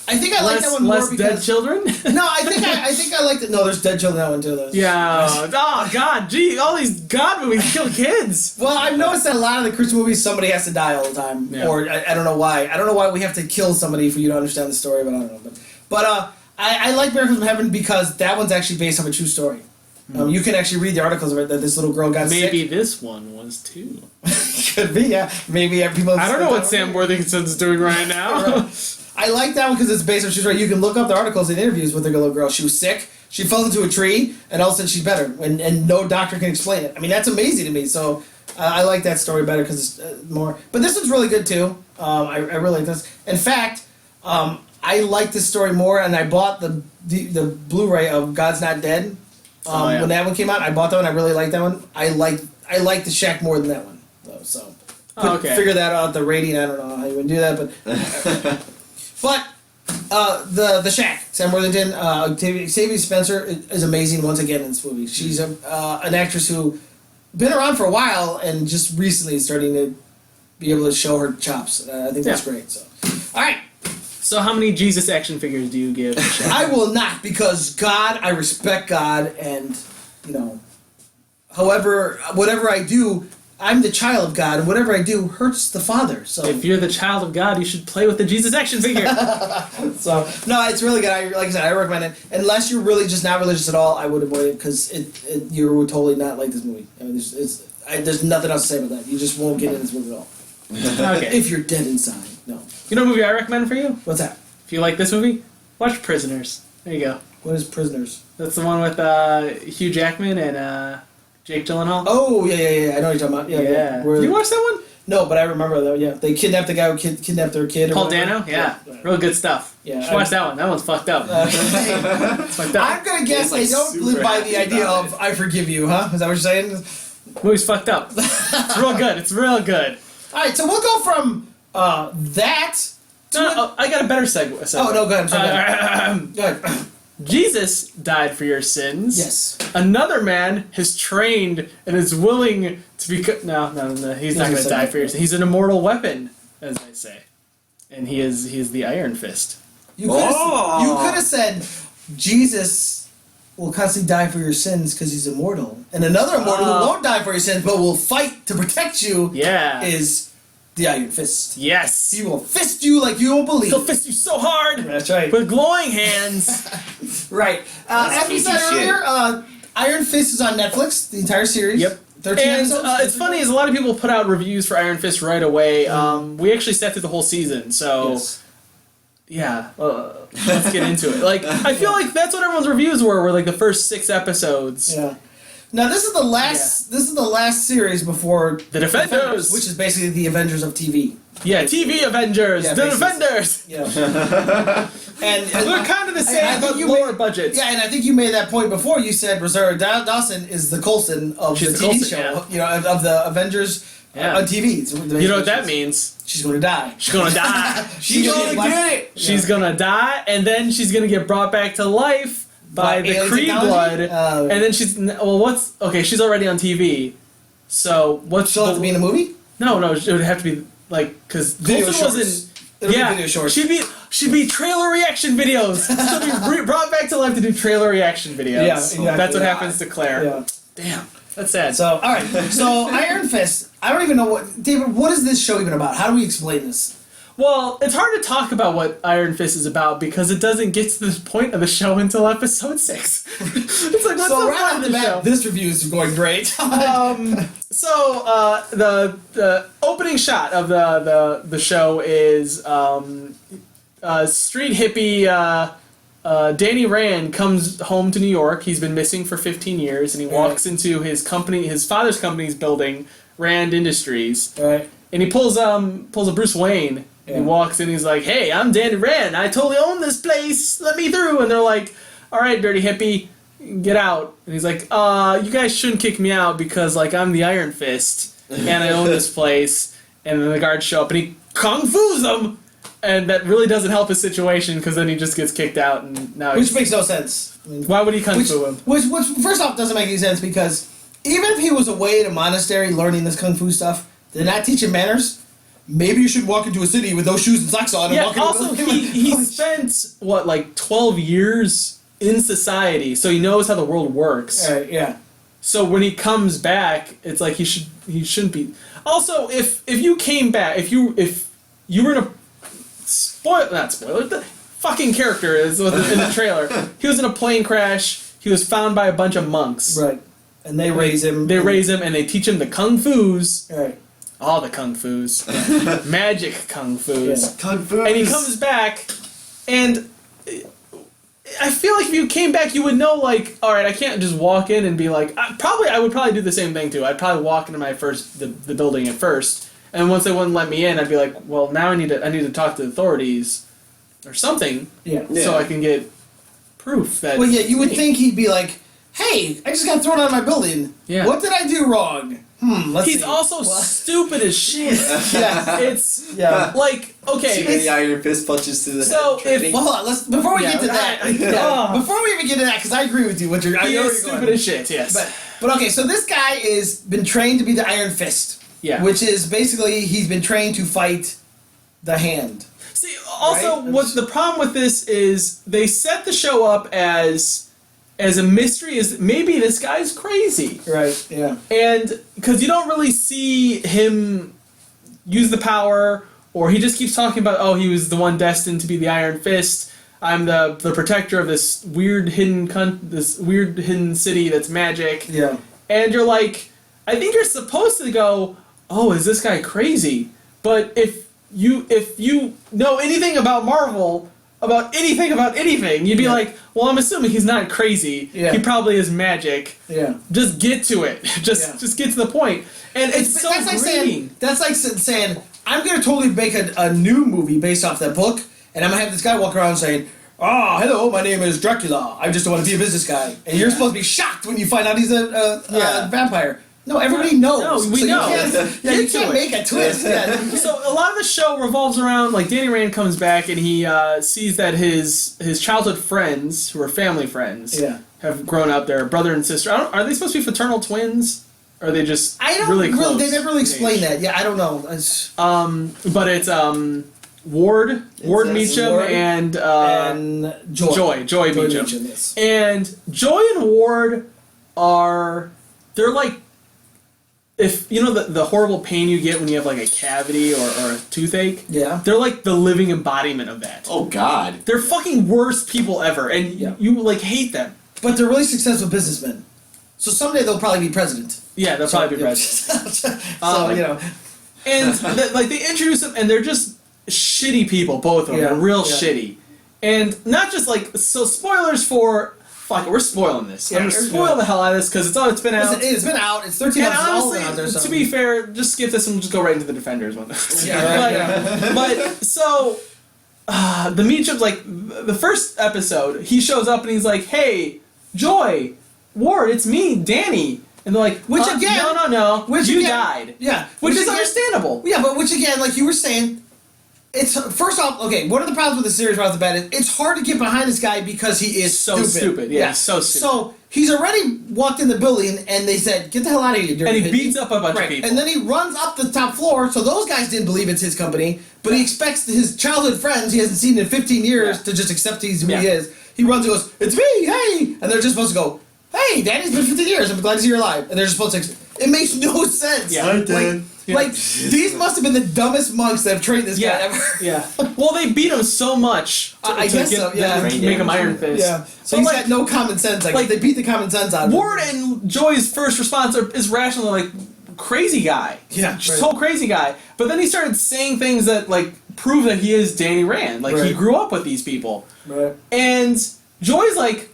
I think I like that one more because dead children. No, I think I liked it. No, there's dead children in that one too. Though. Yeah. Oh God, gee, all these God movies kill kids. Well, I've noticed that a lot of the Christian movies, somebody has to die all the time, or I don't know why. I don't know why we have to kill somebody for you to understand the story, but I don't know. But I like Miracles from Heaven because that one's actually based on a true story. You can actually read the articles of it that this little girl got sick. Maybe this one was too. Could be, yeah. Maybe people. I don't know what Sam Worthington's doing right now. I like that one because it's based on true story. You can look up the articles and interviews with the little girl. She was sick. She fell into a tree, and all of a sudden she's better, and no doctor can explain it. I mean, that's amazing to me. So I like that story better because it's more. But this one's really good too. I really like this. In fact, I like this story more, and I bought the Blu-ray of God's Not Dead. When that one came out, I bought that one. I really liked that one. I like the Shack more than that one, though. So figure that out. The rating, I don't know how you would do that, but. But the Shack, Sam Worthington, Octavia Spencer is amazing once again in this movie. She's an actress who been around for a while and just recently starting to be able to show her chops. I think that's great. So, all right. So how many Jesus action figures do you give? I will not, because God, I respect God, and however, whatever I do, I'm the child of God, and whatever I do hurts the Father. So if you're the child of God, you should play with the Jesus action figure. So no, it's really good. Like I said, I recommend it. Unless you're really just not religious at all, I would avoid it because you would totally not like this movie. I mean, there's nothing else to say about that. You just won't get in this movie at all. Okay. If you're dead inside, no. You know what movie I recommend for you? What's that? If you like this movie, watch Prisoners. There you go. What is Prisoners? That's the one with Hugh Jackman and Jake Gyllenhaal. Oh, yeah. I know what you're talking about. Yeah. Did you watch that one? No, but I remember though. Yeah, they kidnapped the guy who kidnapped their kid. Paul Dano. Yeah. Real good stuff. Yeah, you should watch that one. That one's fucked up. It's fucked up. I'm gonna guess they don't live by the idea of "I forgive you," huh? Is that what you're saying? Movie's fucked up. It's real good. It's real good. All right, so we'll go from that. I got a better segue. Oh no, go ahead. Go ahead. Jesus died for your sins. Yes. Another man has trained and is willing to be... No, he's not going to die for your sins. He's an immortal weapon, as they say. And he is the Iron Fist. You could have said, Jesus will constantly die for your sins because he's immortal. And another immortal who won't die for your sins but will fight to protect you is... the Iron Fist. Yes. He will fist you like you won't believe. He'll fist you so hard. That's right. With glowing hands. Right. As we said earlier, Iron Fist is on Netflix, the entire series. Yep. 13 episodes. It's funny, is a lot of people put out reviews for Iron Fist right away. We actually sat through the whole season, so... Yes. Yeah, let's get into it. Like, I feel like that's what everyone's reviews were like the first 6 episodes. Yeah. Now this is the last. Yeah. This is the last series before the Defenders, which is basically the Avengers of TV. Yeah, TV Avengers, the Defenders. Yeah, and they're kind of the same, but lower budgets. Yeah, and I think you made that point before. You said Rosario Dawson is the Coulson of the TV show. Yeah. You know, of the Avengers on TV. So you know what that means? She's going to die. She's going to die. She's going to get it. She's going to die, and then she's going to get brought back to life. By the Kree blood, and then she's she's already on TV, so what's she'll have to be in a movie? No, it would have to be like because video shorts. Video shorts. She'd be trailer reaction videos. She'll be brought back to life to do trailer reaction videos. Yeah, exactly. That's what happens to Claire. Yeah. Damn, that's sad. So all right, so Iron Fist. I don't even know David. What is this show even about? How do we explain this? Well, it's hard to talk about what Iron Fist is about because it doesn't get to the point of the show until episode 6. It's like, what's the point of the show? This review is going great. The opening shot of the show is street hippie Danny Rand comes home to New York. He's been missing for 15 years, and he walks into his father's company's building, Rand Industries. Right. And he pulls a Bruce Wayne. And he walks in. He's like, "Hey, I'm Danny Rand. I totally own this place. Let me through." And they're like, "All right, dirty hippie, get out." And he's like, "You guys shouldn't kick me out because like I'm the Iron Fist and I own this place." And then the guards show up and he kung fu's them. And that really doesn't help his situation because then he just gets kicked out and now which makes no sense. I mean, why would he kung fu him? Which first off doesn't make any sense because even if he was away at a monastery learning this kung fu stuff, they're not teaching manners. Maybe you should walk into a city with those shoes and socks on and walk into also he spent like 12 years in society, so he knows how the world works. Yeah. So when he comes back, it's like he shouldn't be. Also, if you came back, if you were in a not spoiler, the fucking character is in the trailer. He was in a plane crash. He was found by a bunch of monks. Right. And they raise him. They raise him and they teach him the kung fus. Right. All the kung fus. Magic kung fus. Yeah. Kung fu. And he comes back, and I feel like if you came back, you would know, like, all right, I can't just walk in and be like, I would probably do the same thing too. I'd probably walk into the building at first, and once they wouldn't let me in, I'd be like, well, now I need to talk to the authorities or something, so I can get proof that. Well, yeah, you would think he'd be like, hey, I just got thrown out of my building. Yeah. What did I do wrong? Let's He's see. also stupid as shit. It's like, okay. Too many Iron Fist punches to the So head. Well, hold on. Before we get to that, before we even get to that, because I agree with you. He is stupid as shit. Yes. But okay, so this guy is been trained to be the Iron Fist. Yeah. Which is basically he's been trained to fight the Hand. See, also, what the problem with this is they set the show up as a mystery. Is maybe this guy's crazy. Right. Yeah. And because you don't really see him use the power, or he just keeps talking about, oh, he was the one destined to be the Iron Fist. I'm the protector of this weird hidden city that's magic. Yeah. And you're like, I think you're supposed to go, oh, is this guy crazy? But if you know anything about Marvel, about anything, you'd be like, well, I'm assuming he's not crazy. Yeah. He probably is magic. Yeah. Just get to it. Just get to the point. And it's so that's like grating. that's like saying I'm going to totally make a new movie based off that book, and I'm going to have this guy walk around saying, "Oh, hello, my name is Dracula. I just want to be a business guy." And you're supposed to be shocked when you find out he's a vampire. No, everybody knows. No, we know. You can't make a twist. So a lot of the show revolves around, like, Danny Rand comes back and he sees that his childhood friends, who are family friends, have grown up. They're brother and sister. Are they supposed to be fraternal twins? Or are they just really close? They never really explain that. Yeah, I don't know. But it's Ward Meacham, Ward and Joy Meacham. Yes. And Joy and Ward they're like, if you know the horrible pain you get when you have like a cavity or a toothache, they're like the living embodiment of that. Oh God, they're fucking worst people ever, and you like hate them. But they're really successful businessmen. So someday they'll probably be president. Yeah, they'll probably be president. So you know, and like they introduce them, and they're just shitty people, both of them. They're real shitty, and not just like so. Spoilers for. Fuck it, we're spoiling this. I'm gonna spoil the hell out of this because it's been out. It's been out. It's 13 and months honestly, old out there. To be fair, just skip this and we'll just go right into the Defenders one. Yeah, But so the Meacham's like the first episode. He shows up and he's like, "Hey, Joy, Ward, it's me, Danny." And they're like, which again, no, you again, died. Yeah, which is understandable. Yeah, but which again, like you were saying. It's first off, okay. One of the problems with the series right off the bat is it's hard to get behind this guy because he is so stupid. Yeah, so stupid. So he's already walked in the building and they said, "Get the hell out of here!" And he beats up a bunch of people. And then he runs up the top floor. So those guys didn't believe it's his company, but he expects his childhood friends he hasn't seen in 15 years to just accept he's who he is. He runs and goes, "It's me, hey!" And they're just supposed to go, "Hey, Danny's been 15 years. I'm glad to see you're alive." And they're just supposed to. It makes no sense. Yeah, Like, these must have been the dumbest monks that have trained this guy ever. Yeah. Well, they beat him so much to make him Iron Fist. Yeah. So he's got no common sense. Like they beat the common sense out of him. Ward and Joy's first response is rational. Like, crazy guy. Yeah, Just total crazy guy. But then he started saying things that like prove that he is Danny Rand. Like he grew up with these people. Right. And Joy's like,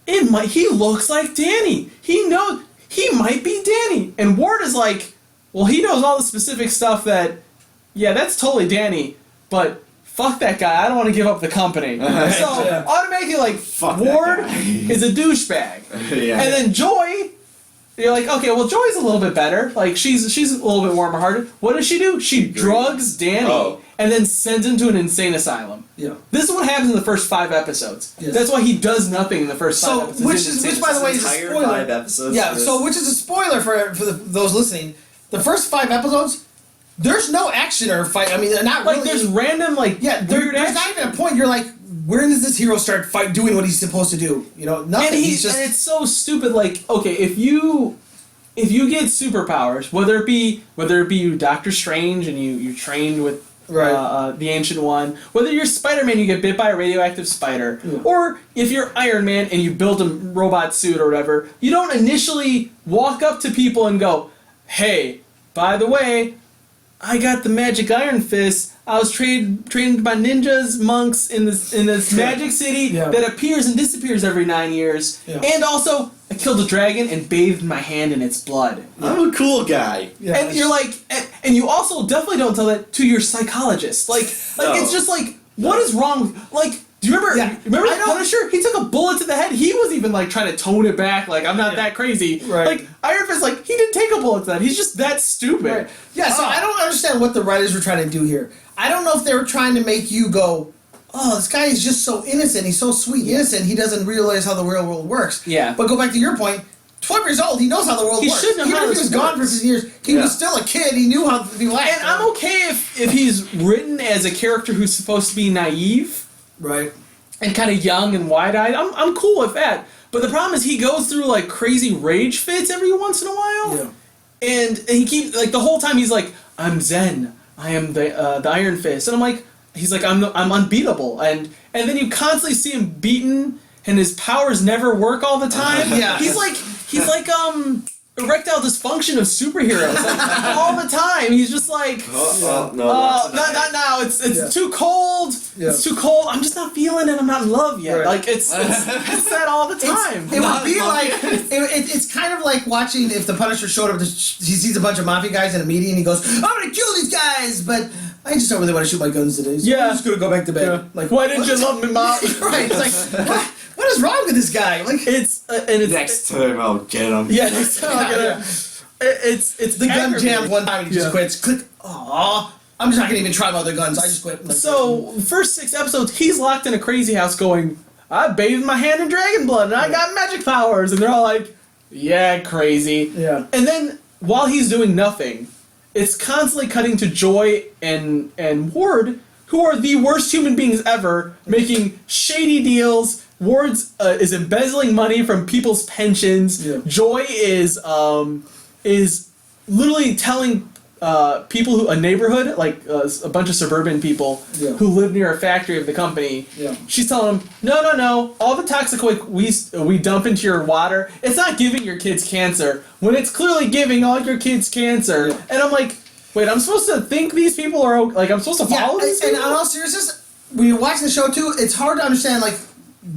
he looks like Danny. He knows he might be Danny. And Ward is like, well, he knows all the specific stuff that, yeah, that's totally Danny, but fuck that guy. I don't want to give up the company. So automatically, like, fuck Ward is a douchebag. Yeah. And then Joy, you're like, okay, well, Joy's a little bit better. Like, she's a little bit warmer hearted. What does she do? She drugs Danny and then sends him to an insane asylum. Yeah. This is what happens in the first 5 episodes. Yes. That's why he does nothing in the first 5 episodes. Which by the way is a spoiler. 5 episodes. Yeah. So which is a spoiler for those listening. The first 5 episodes, there's no action or fight. I mean, not like really. There's random weird there's action. not even a point. You're like, when does this hero start doing what he's supposed to do? You know, nothing. And it's so stupid. Like, okay, if you get superpowers, whether it be you Doctor Strange and you trained with the Ancient One, whether you're Spider-Man, you get bit by a radioactive spider, or if you're Iron Man and you build a robot suit or whatever, you don't initially walk up to people and go, "Hey, by the way, I got the magic Iron Fist. I was trained by ninjas, monks in this magic city that appears and disappears every 9 years. Yeah. And also, I killed a dragon and bathed my hand in its blood. I'm a cool guy." Yeah, and you're like, and you also definitely don't tell that to your psychologist. Like it's just like, what is wrong with, like, do you remember? Yeah. Remember Punisher? He took a bullet to the head. He was even like trying to tone it back. Like, I'm not that crazy. Right. Like Iron Fist, like, he didn't take a bullet to the head. He's just that stupid. Right. Yeah. So I don't understand what the writers were trying to do here. I don't know if they were trying to make you go, "Oh, this guy is just so innocent. He's so sweet and innocent. He doesn't realize how the real world works." Yeah. But go back to your point. 12 years old, he knows how the world works. He should know how Even if he was gone for 15 years, he was still a kid. He knew how to be like. And I'm okay if he's written as a character who's supposed to be naive. Right. And kind of young and wide-eyed. I'm cool with that. But the problem is he goes through like crazy rage fits every once in a while. Yeah. And he keeps like the whole time he's like, "I'm Zen. I am the Iron Fist." And I'm like, he's like, I'm unbeatable. And then you constantly see him beaten and his powers never work all the time. Yeah. He's like erectile dysfunction of superheroes like, all the time. He's just like, not now. It's too cold. Yeah. It's too cold. I'm just not feeling it. I'm not in love yet. Right. Like it's that all the time. It would be like it's kind of like watching if the Punisher showed up. He sees a bunch of mafia guys in a meeting and he goes, "I'm gonna kill these guys," but I just don't really want to shoot my guns today. So I'm just gonna go back to bed. Yeah. Like, why didn't you love me, Mom? Right. It's like what is wrong with this guy? Like it's next time I'll get him. Yeah, next time I'll get him. It's the gun jam one time and he just quits. Click. Aww. I'm just not gonna even try my other guns. I just quit. So first 6 episodes, he's locked in a crazy house going, "I bathed my hand in dragon blood and I got magic powers," and they're all like, "Yeah, crazy." Yeah. And then while he's doing nothing, it's constantly cutting to Joy and Ward, who are the worst human beings ever, making shady deals. Ward's is embezzling money from people's pensions. Yeah. Joy is literally telling people a neighborhood, like a bunch of suburban people who live near a factory of the company. Yeah. She's telling them, no, all the toxic waste we dump into your water, it's not giving your kids cancer when it's clearly giving all your kids cancer. Yeah. And I'm like, wait, I'm supposed to think these people are like I'm supposed to follow these people? And in all seriousness, when you're watching the show too, it's hard to understand like,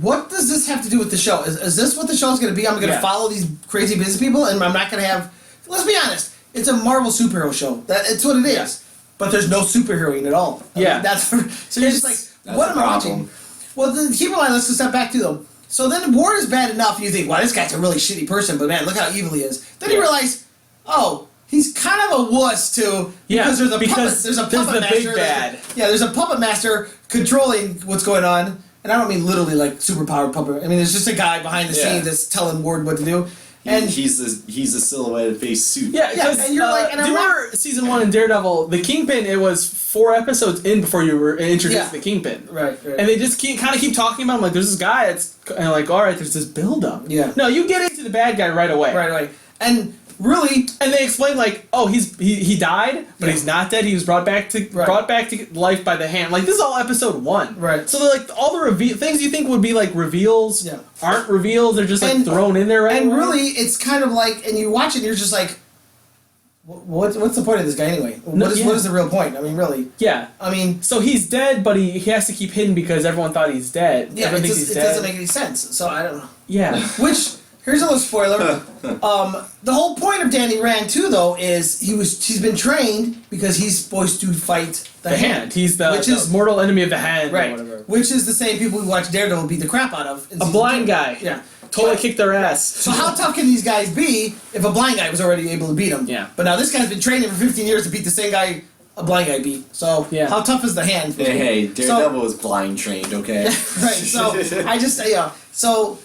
what does this have to do with the show? Is this what the show is going to be? I'm going to follow these crazy business people, and I'm not going to have. Let's be honest. It's a Marvel superhero show. It's what it is. Yeah. But there's no superheroing at all. I mean, so you're just like, what am I watching? Well, keep in mind. Let's just step back to them. So then Ward is bad enough, and you think, wow, this guy's a really shitty person, but man, look how evil he is. Then you realize, oh, he's kind of a wuss too. Because there's a puppet. There's a puppet master. Big bad. There's a puppet master controlling what's going on. And I don't mean literally like superpowered puppet. I mean, there's just a guy behind the scenes that's telling Ward what to do. And he's a silhouetted face suit. Yeah, and you're like, do you remember season 1 in Daredevil, the Kingpin? It was 4 episodes in before you were introduced to the Kingpin. Right. And they just keep talking about him like there's this guy that's and like all right, there's this build up. Yeah. No, you get into the bad guy right away. Right. And really, and they explain like, oh, he died, but he's not dead. He was brought back to life by the hand. Like this is all episode 1. Right. So they're like all the things you think would be like reveals aren't reveals. Th're just like thrown in there. And really, it's kind of like, and you watch it, and you're just like, What's the point of this guy anyway? What is the real point? I mean, really. Yeah. I mean, so he's dead, but he has to keep hidden because everyone thought he's dead. Yeah, it doesn't make any sense. So I don't know. Yeah. Which here's a little spoiler. The whole point of Danny Rand too, though, is he's been trained because he's supposed to fight the Hand. He's the mortal enemy of the Hand. Right. Or whatever. Which is the same people who watch Daredevil beat the crap out of. A blind guy. Yeah. Totally kicked their ass. So how tough can these guys be if a blind guy was already able to beat them? Yeah. But now this guy's been training for 15 years to beat the same guy a blind guy beat. So how tough is the Hand? Hey, Daredevil was blind trained, okay? Right. So I just so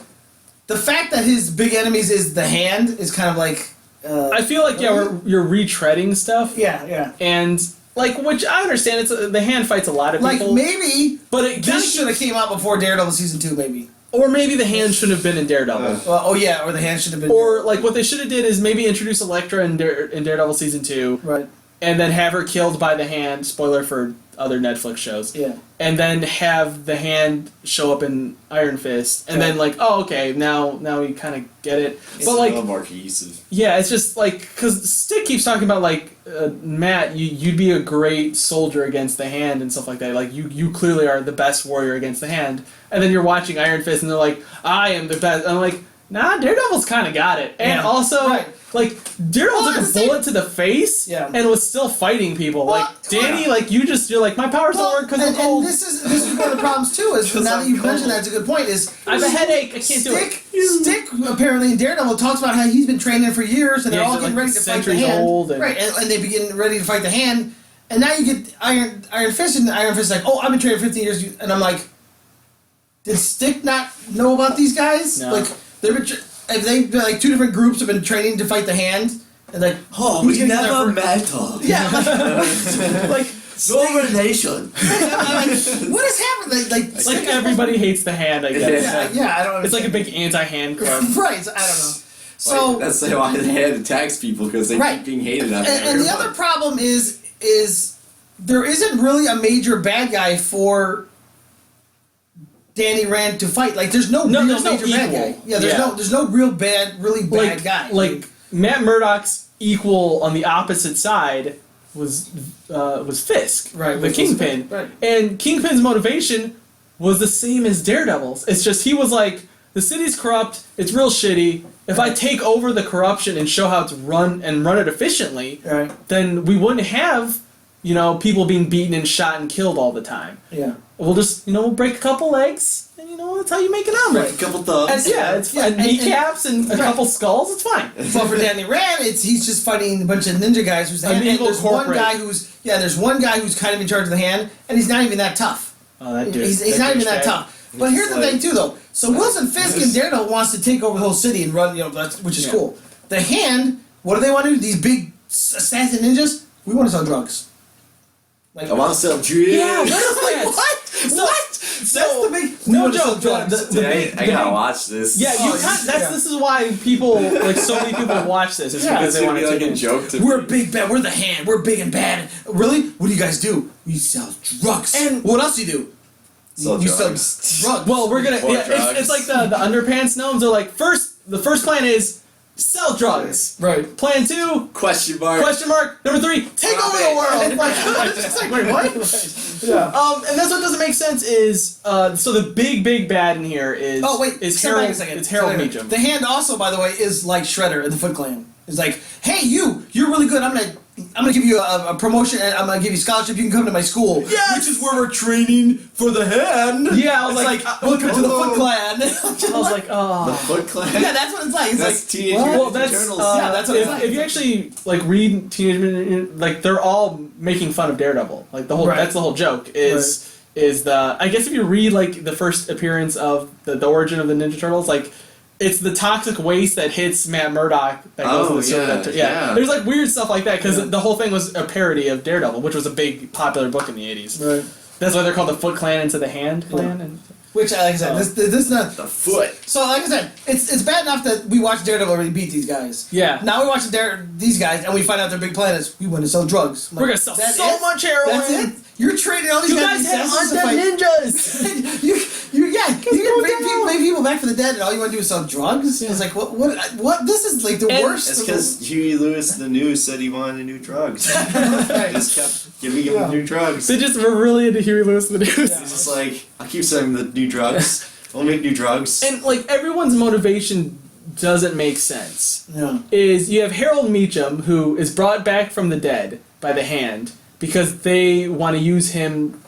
the fact that his big enemies is the Hand is kind of like. I feel like you're retreading stuff. Yeah. And. Which I understand, the Hand fights a lot of people. Maybe, but this should have came out before Daredevil season 2, maybe. Or maybe the Hand shouldn't have been in Daredevil. Or the Hand should have been. Or what they should have did is maybe introduce Elektra in Daredevil season 2, right? And then have her killed by the Hand. Spoiler for other Netflix shows. Yeah. And then have the Hand show up in Iron Fist, and then okay, now we kind of get it. It's but a little more cohesive. Yeah, it's just because Stick keeps talking about Matt, you'd be a great soldier against the Hand and stuff like that. You clearly are the best warrior against the Hand. And then you're watching Iron Fist, and they're like, I am the best. And I'm like, nah, Daredevil's kind of got it. And also, Daredevil took a bullet to the face and was still fighting people. Danny, you're like, my powers don't work because I'm cold. And this is one of the problems too. Is now that you've mentioned that's a good point. Is I have a headache. I can't do it. Stick apparently in Daredevil talks about how he's been training for years, and they're all getting ready to fight the Hand. And they begin ready to fight the Hand. And now you get Iron Fist, and Iron Fist is like, I've been training 15 years, and I'm like, did Stick not know about these guys? No. They've been two different groups have been training to fight the Hand, and we never met. Yeah, no relation. What is happening? Everybody hates the Hand, I guess. Yeah, I don't understand. It's like a big anti-Hand club. Right, I don't know. So that's why the Hand attacks people, because they keep being hated on. And the other problem is there isn't really a major bad guy for Danny Rand to fight. There's no major bad guy. Yeah, there's no really bad guy. Matt Murdock's equal on the opposite side was Fisk, right? The Kingpin, right? And Kingpin's motivation was the same as Daredevil's. It's just he was like, the city's corrupt. It's real shitty. If I take over the corruption and show how to run it efficiently, then we wouldn't have people being beaten and shot and killed all the time. Yeah. We'll just, we'll break a couple legs, and that's how you make an omelet. Right, a couple thumbs. It's fine. Kneecaps and a couple skulls, it's fine. But for Danny Rand, he's just fighting a bunch of ninja guys who's there's one guy who's kind of in charge of the Hand, and he's not even that tough. Oh, that dude. He's not even that tough. But here's the thing too, though. So Wilson Fisk and Daredevil wants to take over the whole city and run, which is cool. The Hand, what do they want to do? These big assassin ninjas? We want to sell drugs. I want to sell drugs. Yeah, what? So, that's the big. No joke. I gotta watch this. Yeah, this is why people so many people watch this. It's because they want to take a joke to. We're big bad. We're the Hand. We're big and bad. Really? What do you guys do? We sell drugs. And what else do you do? Sell drugs. Well, we're gonna. It's like the underpants gnomes. They're like the first plan is. Sell drugs. Right. Plan 2. Question mark. Number 3. Take over the world. Wait, what? Yeah. And that's what doesn't make sense is so the big bad in here is is Harold. It's Harold Meacham. The Hand also, by the way, is like Shredder in the Foot Clan. It's like, hey, you're really good. I'm gonna give you a promotion, and I'm gonna give you a scholarship. You can come to my school, yes! which is where we're training for the Hand. Yeah, I was like welcome to the Foot Clan. I was like, oh, the Foot Clan. Yeah, that's what it's like. It's that's like Teenage Mutant that's Turtles. that's what it's like. If you actually read Teenage Mutant, they're all making fun of Daredevil. The whole that's the whole joke is the I guess if you read the first appearance of the origin of the Ninja Turtles it's the toxic waste that hits Matt Murdock that goes in the sewer. Yeah. There's weird stuff like that because the whole thing was a parody of Daredevil, which was a big popular book in the 80s. Right. That's why they're called the Foot Clan into the Hand Clan. And, which, like I said, this is not the Foot. So, like I said, it's bad enough that we watch Daredevil already beat these guys. Yeah. Now we watch these guys and we find out their big plan is we want to sell drugs. We're gonna sell so much heroin. That's it. You're trading all these guys have undead ninjas. You can bring people back from the dead, and all you want to do is sell drugs. It's like what? This is like the worst. It's because Huey Lewis in the news said he wanted new drugs. Just kept giving him new drugs. They just were really into Huey Lewis in the news. He's just like, I'll keep selling the new drugs. We'll make new drugs. And like everyone's motivation doesn't make sense. Yeah. Is you have Harold Meacham, who is brought back from the dead by the Hand because they want to use him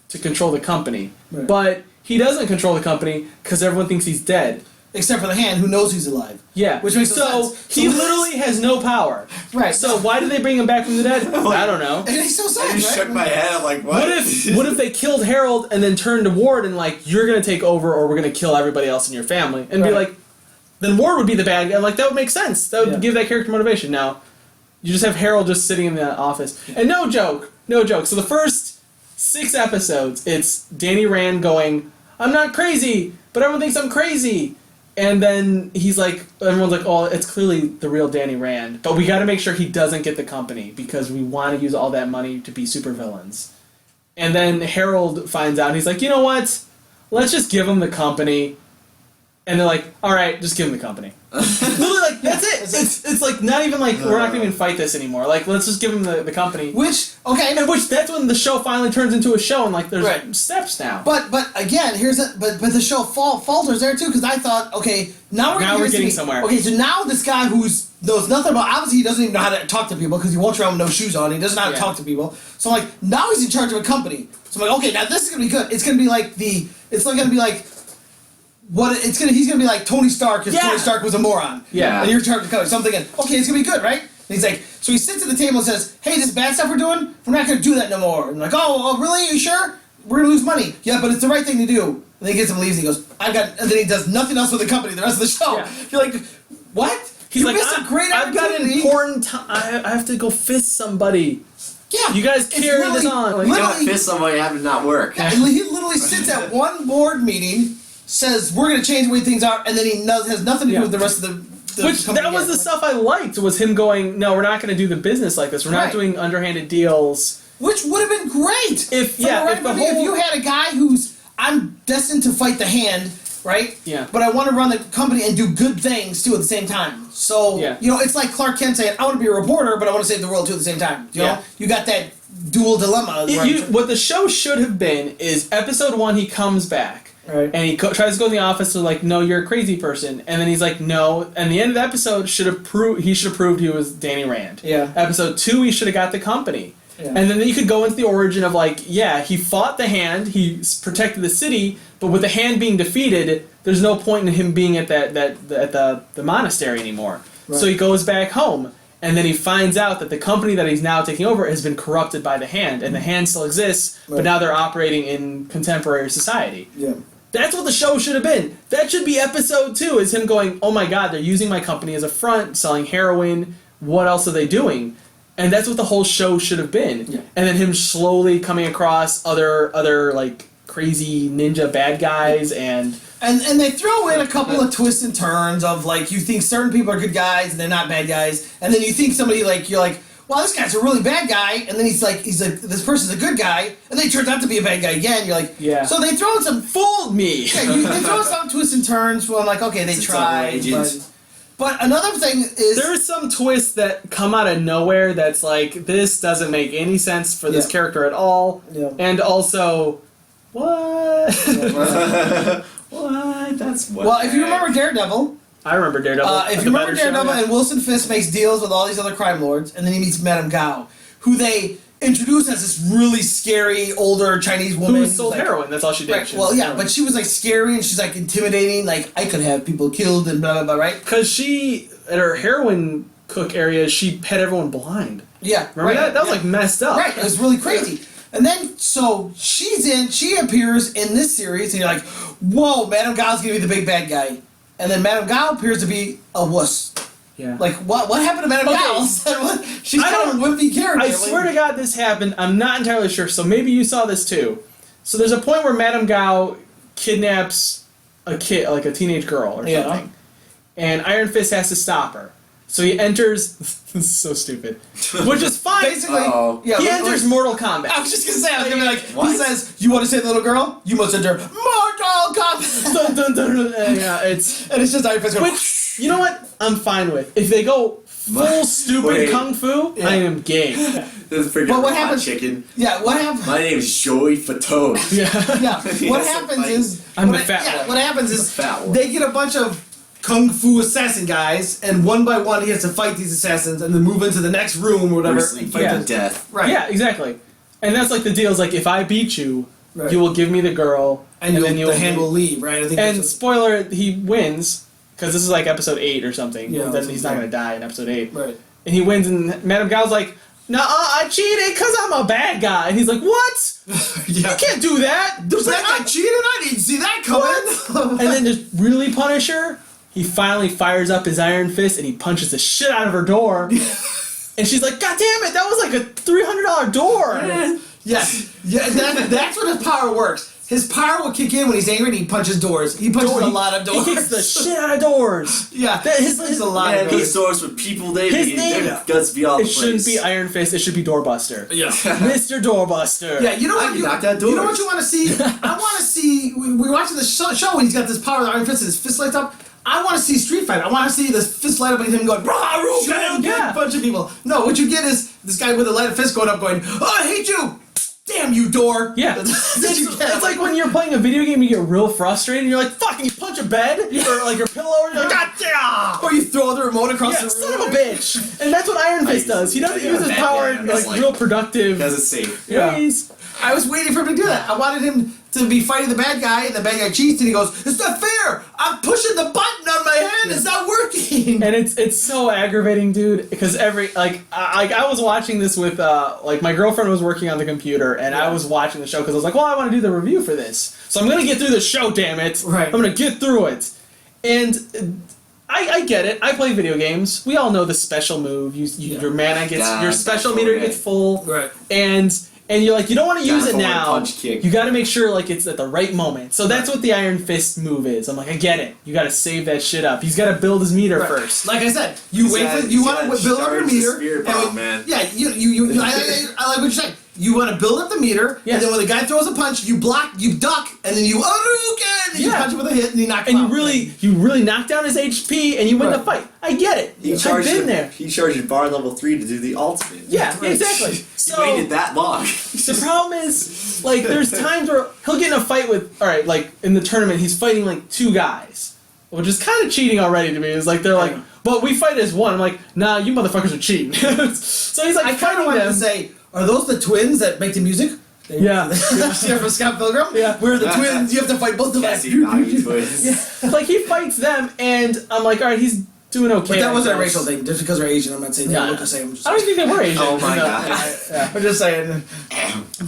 to control the company. Right. But he doesn't control the company because everyone thinks he's dead. Except for the Hand, who knows he's alive. Yeah. Which makes no sense. He literally has no power. Right. So why did they bring him back from the dead? I don't know. And he's so sad, I just shook my head. I'm like, what? What if they killed Harold and then turned to Ward and like, you're gonna take over or we're gonna kill everybody else in your family and be like, then Ward would be the bad guy. Like that would make sense. That would give that character motivation. Now, you just have Harold just sitting in the office and no joke. So the first 6 episodes, it's Danny Rand going, I'm not crazy, but everyone thinks I'm crazy. And then he's like, everyone's like, oh, it's clearly the real Danny Rand. But we got to make sure he doesn't get the company because we want to use all that money to be supervillains. And then Harold finds out, and he's like, you know what? Let's just give him the company. And they're like, all right, just give him the company. Literally, like, that's it. It's like, not even like, we're not going to even fight this anymore. Like, let's just give him the company. That's when the show finally turns into a show, and like, there's steps now. But again, but the show falters there too, because I thought, okay, now we're getting somewhere. Okay, so now this guy knows nothing about, obviously he doesn't even know how to talk to people, because he walks around with no shoes on, he doesn't know how to talk to people. So I'm like, now he's in charge of a company. So I'm like, okay, now this is going to be good. It's going to be like he's going to be like Tony Stark if Tony Stark was a moron. Yeah. And you're in charge of the company. So I'm thinking, okay, it's going to be good, right? And he's like, so he sits at the table and says, hey, this bad stuff we're doing, we're not going to do that no more. And I'm like, oh, really? Are you sure? We're going to lose money. Yeah, but it's the right thing to do. And then he gets him, leaves, and he goes, and then he does nothing else with the company the rest of the show. Yeah. You're like, what? He's like, I've got an important time. I have to go fist somebody. Yeah. You guys carry this on. Like, you gotta fist somebody, have it not work. Yeah, he literally sits at one board meeting, says, we're going to change the way things are, and then he has nothing to do with the rest of the Which, that was the stuff I liked, was him going, no, we're not going to do the business like this. We're not doing underhanded deals. Which would have been great. If you had a guy who's, I'm destined to fight the Hand, right? Yeah. But I want to run the company and do good things, too, at the same time. So, it's like Clark Kent saying, I want to be a reporter, but I want to save the world, too, at the same time. You know? You got that dual dilemma. What the show should have been is episode 1, he comes back. Right. And he tries to go in the office to like, no, you're a crazy person. And then he's like, no. And the end of the episode he should have proved he was Danny Rand. Yeah. Episode 2, he should have got the company. Yeah. And then you could go into the origin of like, he fought the Hand, he protected the city, but with the Hand being defeated, there's no point in him being at the monastery anymore. Right. So he goes back home. And then he finds out that the company that he's now taking over has been corrupted by the Hand, and the Hand still exists, but now they're operating in contemporary society. Yeah. That's what the show should have been. That should be episode 2, is him going, oh my god, they're using my company as a front, selling heroin, what else are they doing? And that's what the whole show should have been. Yeah. And then him slowly coming across other like, crazy ninja bad guys, and they throw in a couple of twists and turns of, like, you think certain people are good guys and they're not bad guys, and then you think somebody, like, you're like, well, this guy's a really bad guy, and then he's like, this person's a good guy, and then he turns out to be a bad guy again. You're like, so they throw in some fooled me. Yeah, they throw in some twists and turns. Well, I'm like, okay, they tried, but another thing is there are some twists that come out of nowhere. That's like, this doesn't make any sense for this character at all, and also, what? What? That's what. Well, if you remember Daredevil. I remember Daredevil. If you remember Daredevil, and Wilson Fisk makes deals with all these other crime lords, and then he meets Madame Gao, who they introduced as this really scary, older Chinese woman. Who sold heroin, that's all she did. Right, but she was, like, scary, and she's, like, intimidating, like, I could have people killed, and blah, blah, blah, right? Because she, at her heroin cook area, she had everyone blind. Yeah. Remember that? That was, like, messed up. Right, it was really crazy. And then, so, she appears in this series, and you're like, whoa, Madame Gao's gonna be the big bad guy. And then Madame Gao appears to be a wuss. Yeah. Like, what happened to Madame Gao? She's kind of a wimpy character. I swear to God this happened. I'm not entirely sure, so maybe you saw this too. So there's a point where Madame Gao kidnaps a kid, like a teenage girl or something. And Iron Fist has to stop her. So he enters... This is so stupid. Which is fine. Basically, he enters Mortal Kombat. I was just going to say, he says, you want to save the little girl? You must enter Mortal Combat. Dun, dun, dun, dun, yeah, it's just Iron Fist going. which you know what I'm fine with. If they go full stupid kung fu, I am game. This freaking But what happens? chicken. Yeah, what happens? My name is Joey Fatone. Yeah. Yeah, what happens is I'm the fat one. What happens is fat one. they get a bunch of kung fu assassin guys, and one by one he has to fight these assassins, and then move into the next room or whatever. Firstly, And fight fight to the- death. Right. Yeah, exactly. And that's like the deal is like if I beat you, Right. you will give me the girl, And then the hand will leave. Right. I think. And that's spoiler, he wins because this is like episode 8 or something. Yeah, Then he's not gonna die in episode 8. right. And he wins, and Madame Gao's like, "Nah, I cheated because I'm a bad guy." And he's like, "What? Yeah. You can't do that." Does that guy cheated? I didn't see that coming. And then to really punish her, he finally fires up his iron fist and he punches the shit out of her door. And she's like, "God damn it, that was like a $300 door." Yes. Yeah. That's what his power works. His power will kick in when he's angry and he punches doors. He punches a lot of doors. He kicks the shit out of doors. Yeah. His a lot Yeah, of these doors. doors with people they His be name- their guts be all It the shouldn't place. be Iron Fist, it should be Doorbuster. Yeah. Mr. Doorbuster. Yeah, you know I what? can knock that door. You know what you want to see? I want to see. We're watching the show when he's got this power of the Iron Fist and his fist lights up. I want to see Street Fighter. I want to see this fist light up and him going, "Rah, roo, Yeah. yeah." A bunch of people. No, what you get is this guy with a lighted fist going up, going, "Oh, I hate you! Damn you, door!" Yeah. That's what It's, you get. it's like when you're playing a video game, you get real frustrated, and you're like, "Fuck!" and you punch a bed or like your pillow, and you're like, "God damn!" Or you throw the remote across Yeah, the room. son of a bitch. And that's what Iron Fist does. He doesn't use his power in like real productive Because it's safe. ways. I was waiting for him to do that. I wanted him to be fighting the bad guy, and the bad guy cheats, and he goes, "It's not fair! I'm pushing the button on my hand, it's not working!" And it's so aggravating, dude. Because I was watching this with like my girlfriend was working on the computer, and I was watching the show because I was like, well, I want to do the review for this, so I'm gonna get through the show. Damn it! Right. I'm gonna get through it. And I get it. I play video games. We all know the special move. Your mana gets your special meter gets full. Right. And you're like, you don't want to use it forward now. punch kick. You got to make sure like it's at the right moment. So that's what the Iron Fist move is. I'm like, I get it. You got to save that shit up. He's got to build his meter first. Like I said, you wait for you want to build up your meter. Spirit bomb, man. Yeah, you I like what you're saying. You want to build up the meter, Yes. and then when the guy throws a punch, you block, you duck, and then you and you punch him with a hit, and you knock him And out. you really knock down his HP, and you win the fight. I get it. I've been there. He charged bar level 3 to do the ultimate. Yeah, Right. exactly. He So waited that long. the problem is, like, there's times where he'll get in a fight with, all right, like in the tournament, he's fighting like 2 guys, which is kind of cheating already to me. It's like they're like, but we fight as one. I'm like, nah, you motherfuckers are cheating. So he's like, I kind fighting of wanted them. to say, are those the twins that make the music? Yeah. Yeah, from Scott Pilgrim? Yeah. Where the twins, you have to fight both of them. Cassie Nagi twins. Like he fights them, and I'm like, all right, he's doing okay. But that I wasn't a guess. racial thing. Just because they're Asian, I'm not saying they No. look the same. I'm just I don't think they were Asian. Oh my No. God. Yeah. I'm just saying.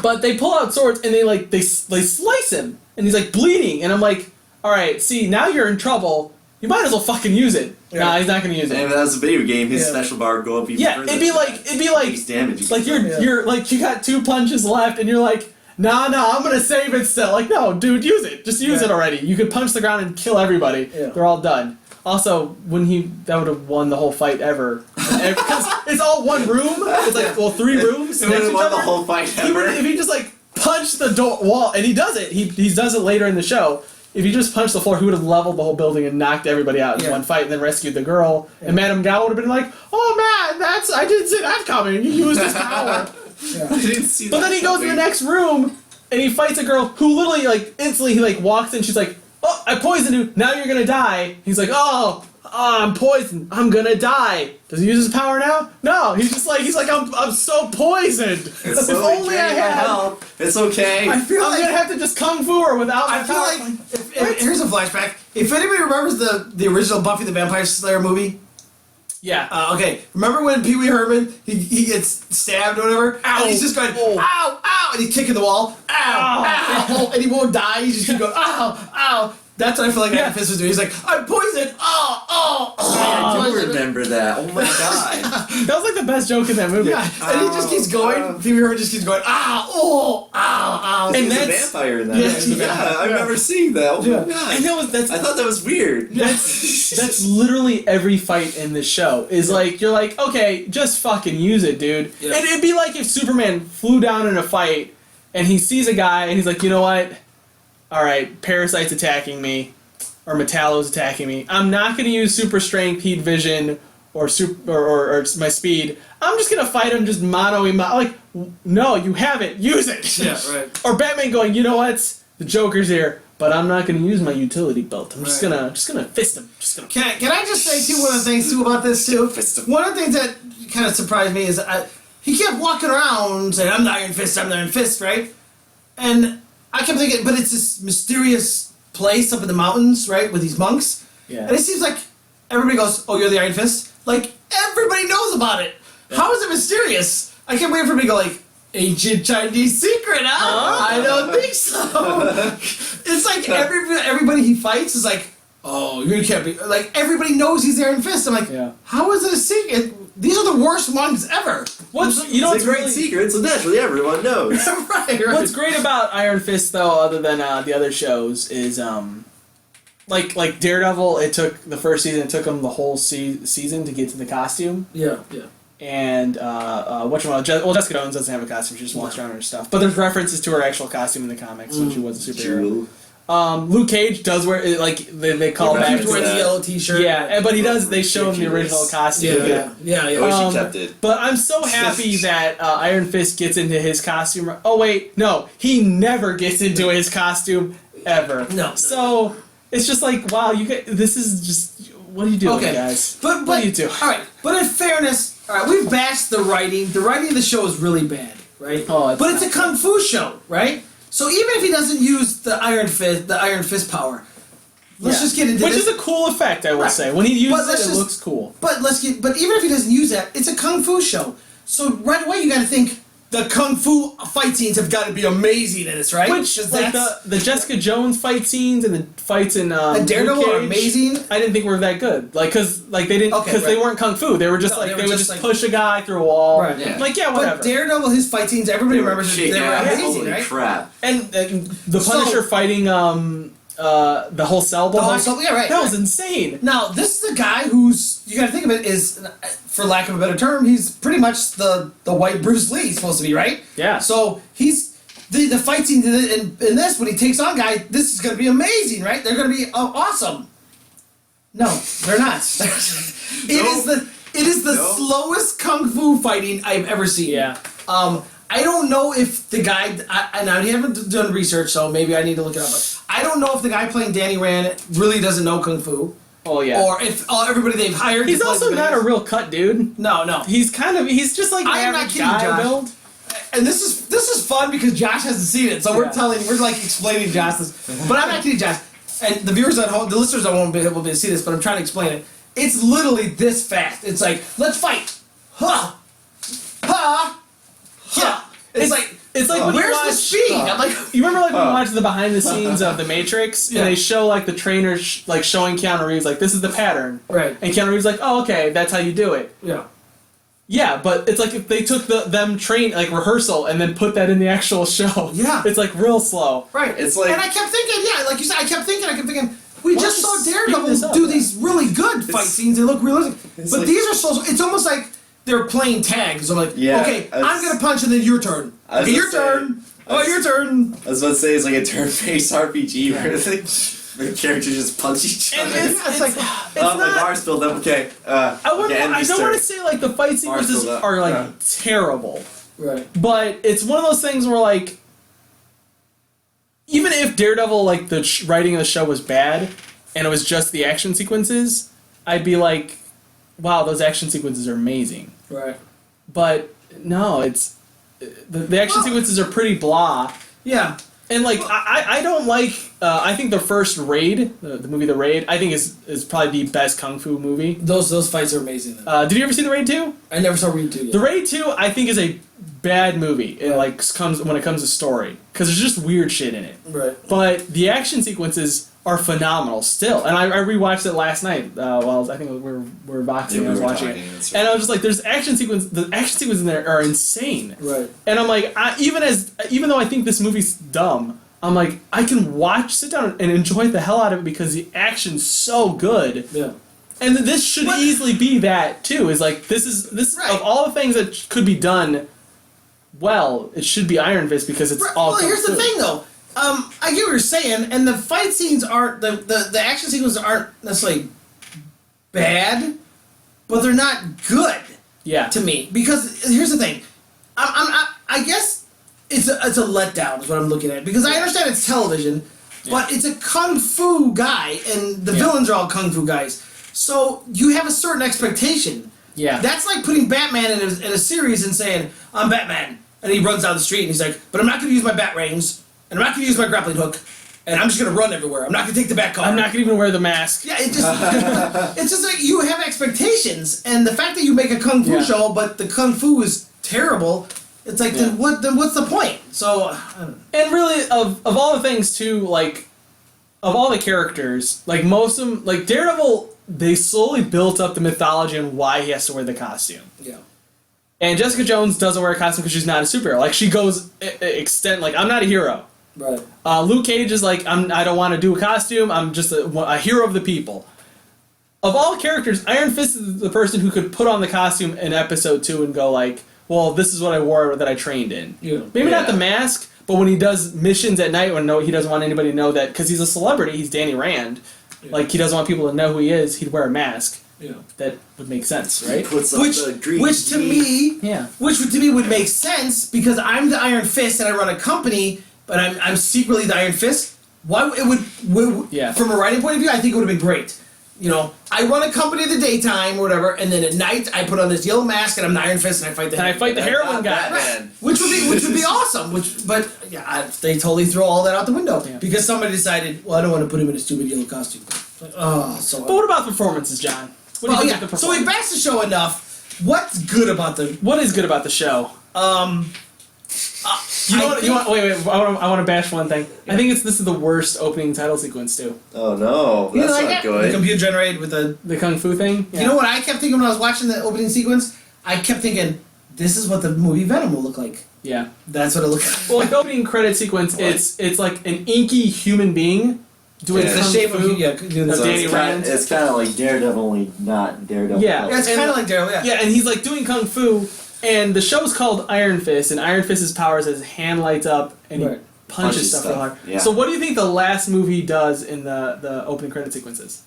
But they pull out swords and they slice him, and he's like bleeding, and I'm like, all right, see, now you're in trouble. You might as well fucking use it. Yeah. Nah, he's not gonna use And it. if that was a video game, his Yeah. special bar would go up even Yeah, further. it'd be like Increase damage. like you're like you got 2 punches left, and you're like, nah, I'm gonna save it still. Like, no, dude, use it. Just use it already. You could punch the ground and kill everybody. Yeah. They're all done. Also, that would have won the whole fight ever. Because it's all one room. It's like, well, 3 rooms. It would next to have each won the other. whole fight He would, ever. if he just like punched the wall, and he does it. He does it later in the show. If he just punched the floor, he would have leveled the whole building and knocked everybody out in one fight, and then rescued the girl. And Madame Gao would have been like, "Oh man, I didn't see that coming. He used his power." I didn't see But that then he goes to the coming. next room, and he fights a girl who literally like instantly he like walks in. She's like, "Oh, I poisoned you. Now you're gonna die." He's like, "Oh, I'm poisoned. I'm gonna die." Does he use his power now? No. He's like, I'm so poisoned. It's if so only I okay, had. help. It's okay. I feel I'm like gonna have to just kung fu her without my I feel power. like here's a flashback. If anybody remembers the original Buffy the Vampire Slayer movie, yeah. okay, remember when Pee Wee Herman he gets stabbed or whatever, Ow. and he's just going Oh. ow ow, and he's kicking the wall, ow ow, and he won't die. He's just keep going ow ow. That's what I feel like Iron Fist was doing. He's like, I'm poisoned. Oh. I do remember that. Oh my god. That was like the best joke in that movie. Yeah, and he just keeps going. Pee Wee Herman just keeps going ow ow. And He's a that's- vampire in that. Yeah, I've never seen that. Oh my god. And that's I thought that was weird. that's literally every fight in the show. Is like you're like, okay, just fucking use it, dude. Yeah. And it'd be like if Superman flew down in a fight and he sees a guy and he's like, you know what? all right, Parasite's attacking me, or Metallo's attacking me. I'm not going to use super strength, heat vision, or my speed. I'm just going to fight him just like, no, you have it. Use it. Yeah, right. Or Batman going, you know what? The Joker's here, but I'm not going to use my utility belt. I'm just gonna fist him. Can I just say too, one of the things too about this too? One of the things that kind of surprised me is he kept walking around saying, I'm the Iron Fist, right? And I kept thinking, but it's this mysterious place up in the mountains, right, with these monks. Yeah. And it seems like everybody goes, oh, you're the Iron Fist? Like, everybody knows about it. Yeah. How is it mysterious? I can't wait for me to go like, ancient Chinese secret, huh? I don't think so. It's like everybody he fights is like, oh, you can't be... Like, everybody knows he's the Iron Fist. I'm like, how is it a secret? These are the worst monks ever. It's a great secret, so naturally everyone knows. right. What's great about Iron Fist, though, other than the other shows, is like Daredevil. The first season, it took him the whole season to get to the costume. Yeah. And Jessica Jones doesn't have a costume; she just walks around in her stuff. But there's references to her actual costume in the comics when she was a superhero. Luke Cage does wear they call back. He wears the yellow T-shirt. Yeah, but he does. They show him the original costume. Yeah. I wish he kept it. But I'm so happy that Iron Fist gets into his costume. Oh wait, no, he never gets into his costume ever. No. So it's just like, wow, this is just, what are you doing, guys? But what do you do? All right, but in fairness, all right, we've bashed the writing. The writing of the show is really bad, right? Oh, but it's a kung fu show, right? So even if he doesn't use the Iron Fist power, let's just get into Which this. is a cool effect, I will say. When he uses it, it looks cool. But even if he doesn't use that, it's a kung fu show. So right away you got to think the kung fu fight scenes have got to be amazing in this, right? Which like the Jessica Jones fight scenes and the fights in Daredevil are amazing. I didn't think were that good. Like because they weren't kung fu. They were just they would just push a guy through a wall. Right. Yeah. Like whatever. But Daredevil, his fight scenes, everybody remembers they were amazing, holy right? crap! And the Punisher fighting the whole cell block. That was insane. Now this is a guy who's, you got to think of it, is, for lack of a better term, he's pretty much the white Bruce Lee supposed to be, right? Yeah. So he's the fight scene in this, when he takes on guy, this is going to be amazing, right? They're going to be awesome. No, they're not. It is the slowest kung fu fighting I've ever seen. Yeah. I don't know if the guy, and I haven't done research, so maybe I need to look it up, but I don't know if the guy playing Danny Rand really doesn't know kung fu. Oh yeah. Or if everybody they've hired. He's also not a real cut dude. No. He's just like an average guy build. And this is fun because Josh hasn't seen it, so we're like explaining Josh this. But I'm not kidding, Josh. And the viewers at home, the listeners at home won't be able to see this, but I'm trying to explain it. It's literally this fast. It's like, let's fight. Ha! Ha! Ha! It's like when where's the speed? I'm like, you remember when we watched the behind the scenes of The Matrix, and they show the trainer showing Keanu Reeves this is the pattern, right? And Keanu Reeves oh okay, that's how you do it. Yeah, but it's like if they took them train rehearsal and then put that in the actual show. Yeah, it's real slow. Right. It's like, and I kept thinking, like you said, I kept thinking. We just saw Daredevil do these really good fight scenes. They look realistic, but these are so. It's almost like they're playing tags. I'm like, okay, I'm gonna punch and then your turn. Okay, your turn. Your turn. I was about to say it's like a turn-based RPG where the characters just punch each other. It's like, my bar's filled up. Okay. I don't want to say the fight sequences are terrible. Right. But it's one of those things where even if Daredevil the writing of the show was bad and it was just the action sequences, I'd be like, wow, those action sequences are amazing. Right. But no, it's the action sequences are pretty blah. Yeah. And I don't I think the first Raid, the movie The Raid, I think is probably the best kung fu movie. Those fights are amazing. Did you ever see The Raid 2? I never saw Raid 2 yet. The Raid 2 I think is a bad movie. It comes when it comes to story because there's just weird shit in it. Right. But the action sequences are phenomenal still, and I rewatched it last night while I think we were boxing. I was watching it, and I was just there's action sequence. The action sequences in there are insane. Right. And I'm even though I think this movie's dumb, I'm I can sit down and enjoy the hell out of it because the action's so good. Yeah. And this should easily be that too. Is this is of all the things that could be done well, it should be Iron Fist because it's all. Well, here's the thing though. I get what you're saying, and the fight scenes aren't the action sequences aren't necessarily bad, but they're not good. Yeah. To me, because here's the thing, I guess it's a letdown is what I'm looking at, because I understand it's television, but it's a kung fu guy, and the villains are all kung fu guys, so you have a certain expectation. Yeah. That's like putting Batman in a series and saying, I'm Batman, and he runs down the street and he's like, but I'm not going to use my bat rings, and I'm not going to use my grappling hook, and I'm just going to run everywhere. I'm not going to take the bat car. I'm not going to even wear the mask. Yeah, it's just like you have expectations, and the fact that you make a kung fu show, but the kung fu is terrible, it's like, then what's the point? So, I don't know. And really, of all the things too, like, of all the characters, like most of them, like Daredevil, they slowly built up the mythology and why he has to wear the costume. Yeah. And Jessica Jones doesn't wear a costume because she's not a superhero. Like, she goes extent, like, I'm not a hero. Right. Luke Cage is like, I don't want to do a costume, I'm just a hero of the people. Of all characters, Iron Fist is the person who could put on the costume in episode 2 and go like, well, this is what I wore that I trained in. Yeah. Maybe not the mask, but when he does missions at night when he doesn't want anybody to know that, because he's a celebrity, he's Danny Rand, like, he doesn't want people to know who he is, he'd wear a mask. Yeah. That would make sense, right? Which to me would make sense, because I'm the Iron Fist and I run a company, but I'm secretly the Iron Fist. Why it would from a writing point of view, I think it would have been great. You know, I run a company in the daytime or whatever, and then at night I put on this yellow mask and I'm the Iron Fist and I fight the heroin guy. Right. Which would be awesome. They totally throw all that out the window because somebody decided, well, I don't want to put him in a stupid yellow costume. But what about performances, John? What do you think of the performance? So we bashed the show enough. What's good about What is good about the show? Wait. I want to bash one thing. Yeah. I think this is the worst opening title sequence too. Oh no, that's not good. The computer generated with the kung fu thing. Yeah. You know what I kept thinking when I was watching the opening sequence? I kept thinking, this is what the movie Venom will look like. Yeah, that's what it looks like. Well, like the opening credit sequence, it's like an inky human being doing the shape of Danny Rand. It's kind of like Daredevil, only not Daredevil. Yeah, it's kind of like Daredevil. Yeah. Yeah, and he's like doing kung fu. And the show's called Iron Fist, and Iron Fist's powers is his hand lights up and he punches stuff real hard. Yeah. So what do you think the last movie does in the opening credit sequences?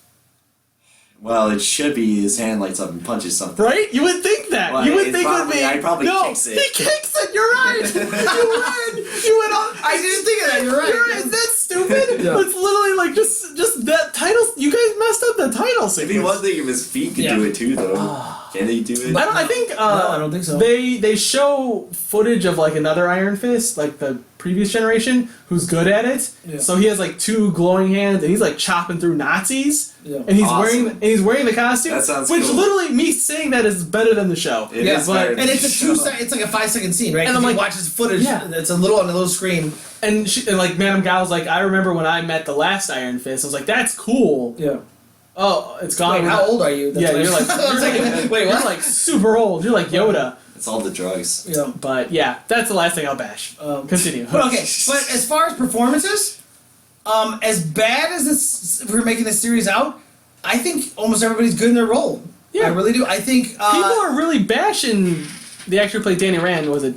Well, it should be his hand lights up and punches something. Right? You would think that. Well, you would think probably, it would be. He probably kicks it. He kicks it. You're right. You went on. I didn't think of that. You're right. Is that stupid? Yeah. It's literally like just that title. You guys messed up the title sequence. Maybe one thing if his feet could do it too, though. Can he do it? I think. No, I don't think so. They show footage of like another Iron Fist, like the previous generation, who's good at it. Yeah. So he has like 2 glowing hands, and he's like chopping through Nazis. Yeah. And he's wearing the costume. That sounds which cool. Literally me saying that is better than the show. It is better than it's it's like a 5-second scene, right? And I'm like, watch his footage. Yeah. It's a little on a little screen. And like Madame Gao was like, I remember when I met the last Iron Fist. I was like, that's cool. Yeah. Oh, it's gone. Wait, how old are you? That's you're like wait, what? You're like super old. You're like Yoda. It's all the drugs. Yeah. But yeah, that's the last thing I'll bash. Continue. But okay, but as far as performances, as bad as this we're making this series out, I think almost everybody's good in their role. Yeah, I really do. I think people are really bashing the actor who played Danny Rand. Was it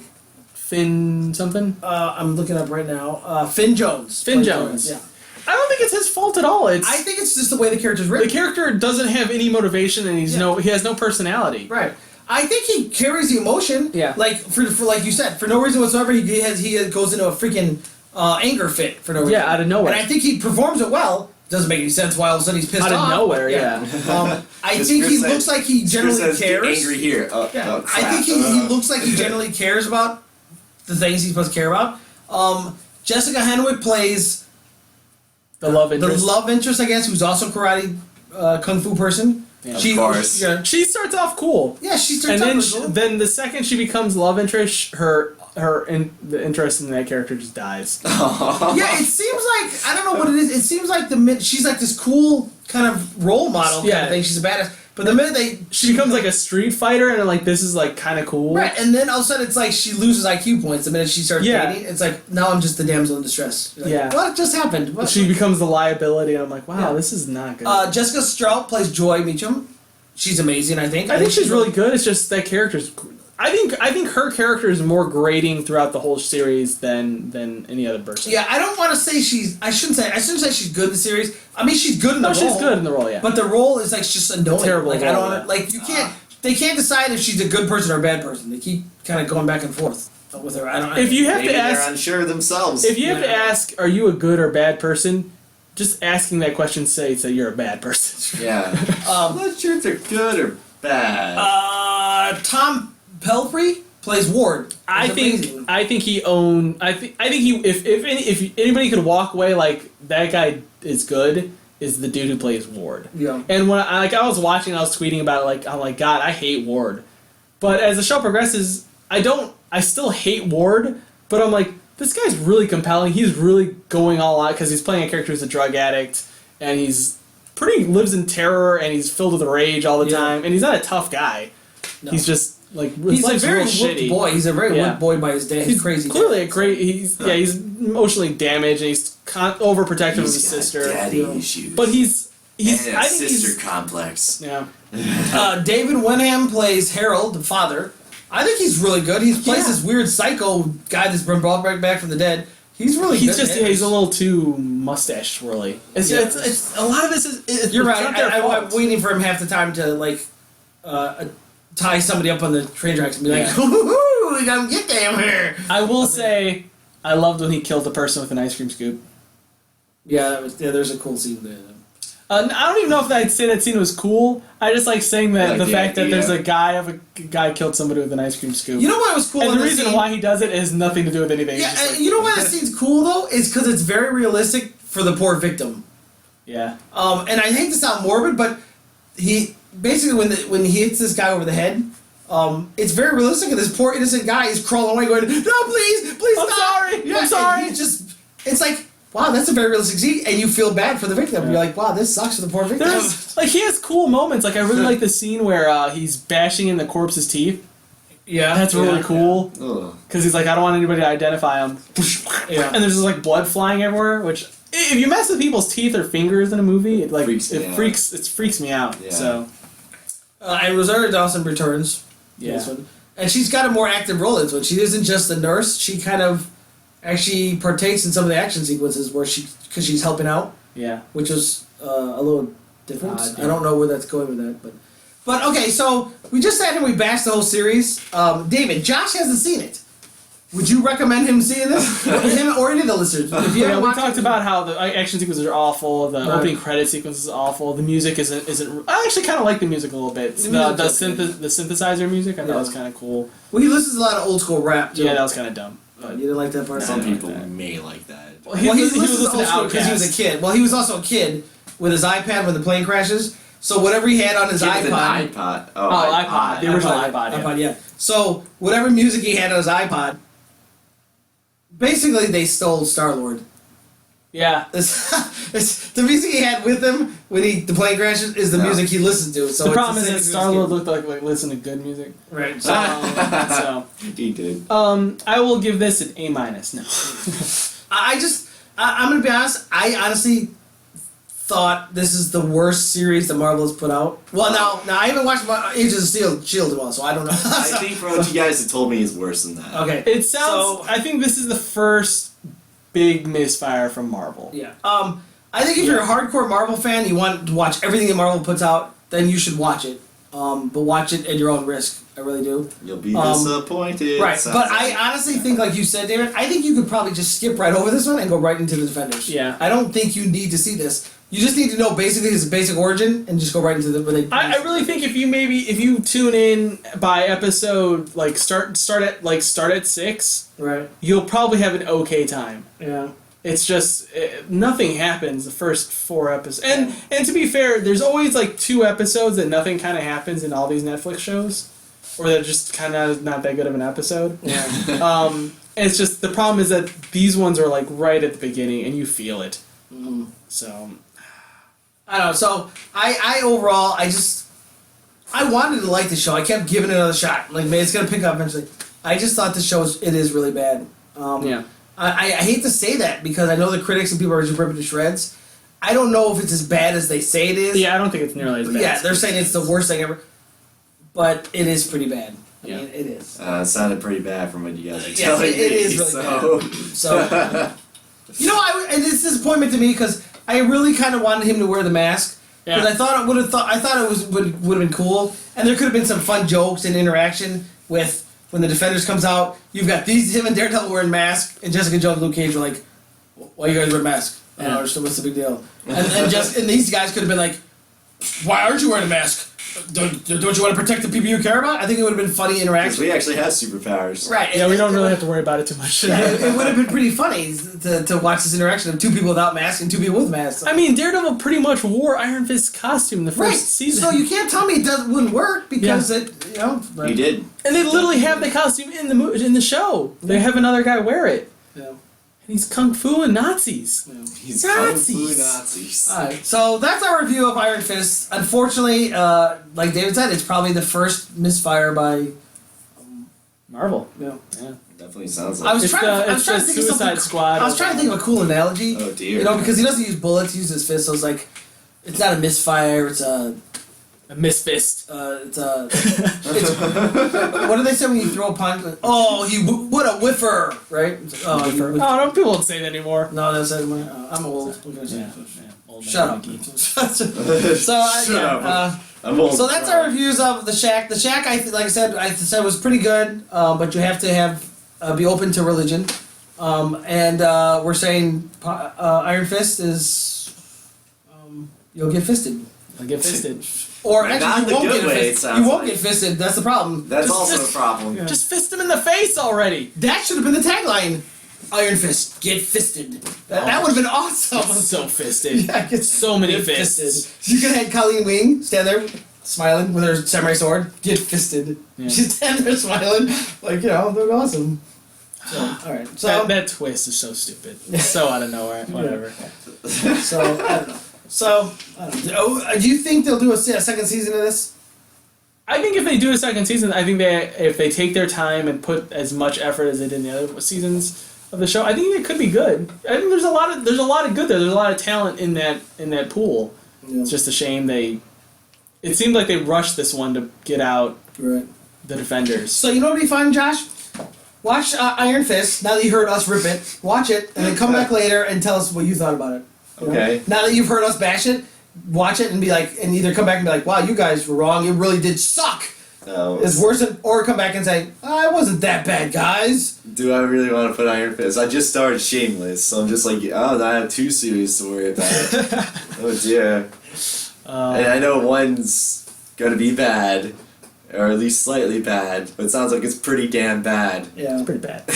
Finn something? I'm looking up right now. Finn Jones. Finn Jones. Yeah. I don't think it's his fault at all. I think it's just the way the character's written. The character doesn't have any motivation, and he has no personality. Right. I think he carries the emotion. Yeah. Like for like you said, for no reason whatsoever, he goes into a freaking anger fit for no reason. Yeah, out of nowhere. And I think he performs it well. Doesn't make any sense why all of a sudden he's pissed off. Out of nowhere, yeah. I think he looks like he generally cares. Get angry here. Yeah. I think he looks like he generally cares about the things he's supposed to care about. Jessica Henwick plays the love interest. The love interest, I guess, who's also karate kung fu person. Yeah, of course. She starts off cool. Yeah, she starts off cool. Then the second she becomes love interest, the interest in that character just dies. Yeah, it seems like, I don't know what it is. It seems like she's like this cool kind of role model kind of thing. She's a badass. But the minute she becomes like a street fighter, and like this is like kind of cool, right? And then all of a sudden it's like she loses IQ points the minute she starts dating. It's like now I'm just the damsel in distress. Like, what just happened? She becomes the liability, and I'm like, wow, this is not good. Jessica Strout plays Joy Meacham. She's amazing. I think she's really good. It's just that character's I think her character is more grating throughout the whole series than any other person. Yeah, I don't want to say I shouldn't say she's good in the series. I mean, she's good in the role. She's good in the role, yeah. But the role is like just annoying. Terrible like role, I don't yeah. like you can't. They can't decide if she's a good person or a bad person. They keep kind of going back and forth with her. I don't. If you have Maybe to ask, they're unsure of themselves. if you have to ask, are you a good or bad person? Just asking that question states that you're a bad person. Yeah. I'm not sure if they're good or bad. Tom Pelphrey plays Ward. I think he owned. I think he if anybody could walk away like that guy is good, is the dude who plays Ward. Yeah. And when I was watching, I was tweeting about it, like I'm like, God, I hate Ward. But as the show progresses, I still hate Ward, but I'm like, this guy's really compelling. He's really going all out because he's playing a character who's a drug addict, and lives in terror, and he's filled with rage all the time, and he's not a tough guy. No. He's just like he's a very whipped boy. He's a very whipped boy by his dad. He's crazy. Clearly a great. He's emotionally damaged, and he's overprotective of his sister. Daddy issues. But he's and I think sister complex. Yeah. David Wenham plays Harold, the father. I think he's really good. He plays this weird psycho guy that's been brought back from the dead. He's really good. He's a little too mustache swirly. It's a lot of this is. You're right. I'm waiting for him half the time to like tie somebody up on the train tracks and be like, "Hoo-hoo-hoo, we gotta get them here." I will say, I loved when he killed the person with an ice cream scoop. Yeah, there's a cool scene there. I don't even know if I'd say that scene was cool. I just like saying that the fact that there's a guy killed somebody with an ice cream scoop. You know what was cool? And the reason why he does it has nothing to do with anything. Yeah, you know why that scene's cool though? Is because it's very realistic for the poor victim. Yeah. And I hate to sound morbid, but he basically when he hits this guy over the head, it's very realistic, and this poor innocent guy is crawling away, going, "No, please I'm stop!" Sorry. Yeah, I'm sorry. It's like. Wow, that's a very realistic scene, and you feel bad for the victim. Yeah. You're like, wow, this sucks for the poor victim. He has cool moments. Like, I really like the scene where he's bashing in the corpse's teeth. Yeah. That's really cool. Because he's like, I don't want anybody to identify him. Yeah. And there's just, like, blood flying everywhere, which, if you mess with people's teeth or fingers in a movie, it freaks me out. Yeah. So. And Rosario Dawson returns. Yeah. This one. And she's got a more active role in this one. She isn't just a nurse. She kind of actually partakes in some of the action sequences where because she's helping out. Yeah. Which is a little different. I don't know where that's going with that, but okay. So we just sat here and we bashed the whole series. David, Josh hasn't seen it. Would you recommend him seeing this? Him or any of the listeners? If you we talked about how the action sequences are awful. The opening credit sequence is awful. The music isn't. I actually kind of like the music a little bit. The synthesizer music I thought was kind of cool. Well, he listens to a lot of old school rap too. Yeah, that was kind of dumb. You didn't like that part? Some people may like that. Well, he was listening to because he was a kid. Well, he was also a kid with his iPad when the plane crashes. So whatever he had on his iPod. An iPod. iPod. The original iPod, yeah. So whatever music he had on his iPod, basically they stole Star-Lord. Yeah. It's the music he had with him when the plane crashes is the music he listened to. So the problem is that Star-Lord looked like listen to good music. Right. So he did. I will give this an A-. No. I'm gonna be honest. I honestly thought this is the worst series that Marvel has put out. Well, now I haven't watched Agents of Shield in a while, so I don't know. I think from what you guys have told me is worse than that. Okay. It sounds. I think this is the first big misfire from Marvel. Yeah. I think if you're a hardcore Marvel fan, you want to watch everything that Marvel puts out, then you should watch it. But watch it at your own risk. I really do. You'll be disappointed. Right. But I honestly think, like you said, David, I think you could probably just skip right over this one and go right into the Defenders. Yeah. I don't think you need to see this. You just need to know basically his basic origin and just go right into the. I really think if you tune in by episode start at 6, right, you'll probably have an okay time. Yeah. It's just nothing happens the first 4 episodes, and to be fair, there's always 2 episodes that nothing kind of happens in all these Netflix shows, or they're just kind of not that good of an episode. Yeah. It's just the problem is that these ones are right at the beginning and you feel it. Mm-hmm. So I don't know. So I overall I wanted to like the show. I kept giving it another shot. Like maybe it's gonna pick up eventually. I just thought the show is really bad. Yeah. I hate to say that because I know the critics and people are just ripping to shreds. I don't know if it's as bad as they say it is. Yeah, I don't think it's nearly as bad. Yeah, they're saying it's the worst thing ever. But it is pretty bad. I mean, it is. It sounded pretty bad from what you guys are Yes, telling me. it is really bad. So, you know, and it's a disappointment to me because I really kind of wanted him to wear the mask. Because I thought it would have been cool, and there could have been some fun jokes and interaction with when the Defenders comes out. You've got him and Daredevil wearing masks, and Jessica Jones and Luke Cage are like, "Why you guys wear masks? I don't understand what's the big deal." And these guys could have been like, "Why aren't you wearing a mask? Don't you want to protect the people you care about?" I think it would have been funny interaction. We actually have superpowers. Right. Yeah, we don't really have to worry about it too much. Yeah, it would have been pretty funny to watch this interaction of two people without masks and two people with masks. I mean, Daredevil pretty much wore Iron Fist's costume in the first season. So you can't tell me it wouldn't work because But you did. And they literally have the costume in the show. They have another guy wear it. Yeah. And he's kung fu and Nazis. Yeah. He's Nazis. Kung Fu Nazis. Alright, so that's our review of Iron Fist. Unfortunately, like David said, it's probably the first misfire by Marvel. Yeah. Definitely sounds like I was trying to think of Suicide something. Squad. I was trying to think of a cool analogy. Oh dear. You know, because he doesn't use bullets, he uses fists, so it's like it's not a misfire, it's a misfist. what do they say when you throw a punch? Oh, what a whiffer, right? Oh, Oh, no, people don't say that anymore. No, that's anymore. I'm old. What can I say? Yeah. Old Shut man up. monkey. So I'm old. so that's our reviews of The Shack. The Shack, like I said, was pretty good, but you have to be open to religion. And we're saying Iron Fist is you'll get fisted. I'll get fisted. Or Not actually, the you won't good get way, it fisted. sounds You won't like. get fisted. That's the problem. That's also a problem. Yeah. Just fist him in the face already. That should have been the tagline. Iron Fist, get fisted. That would have been awesome. So fisted. Yeah, get So many get fists. fisted. You could have had Colleen Wing stand there smiling with her samurai sword. Get fisted. Yeah. She's standing there smiling. Like, they're awesome. So, alright. So, That twist is so stupid. So out of nowhere. Whatever. so I don't know. So, I don't know. Do you think they'll do a second season of this? I think if they do a second season, I think if they take their time and put as much effort as they did in the other seasons of the show, I think it could be good. I think there's a lot of good there. There's a lot of talent in that pool. Yeah. It's just a shame it seemed like they rushed this one to get out the Defenders. So you know what would be fun, Josh? Watch Iron Fist. Now that you heard us rip it, watch it, and then come back later and tell us what you thought about it. Okay. Now that you've heard us bash it, watch it and be like, and either come back and be like, "Wow, you guys were wrong. It really did suck. It's worse than," or come back and say, "It wasn't that bad, guys." Do I really want to put Iron Fist? I just started Shameless, so I'm just like, I have two series to worry about. Oh dear. And I know one's gonna be bad, or at least slightly bad, but it sounds like it's pretty damn bad. Yeah, it's pretty bad.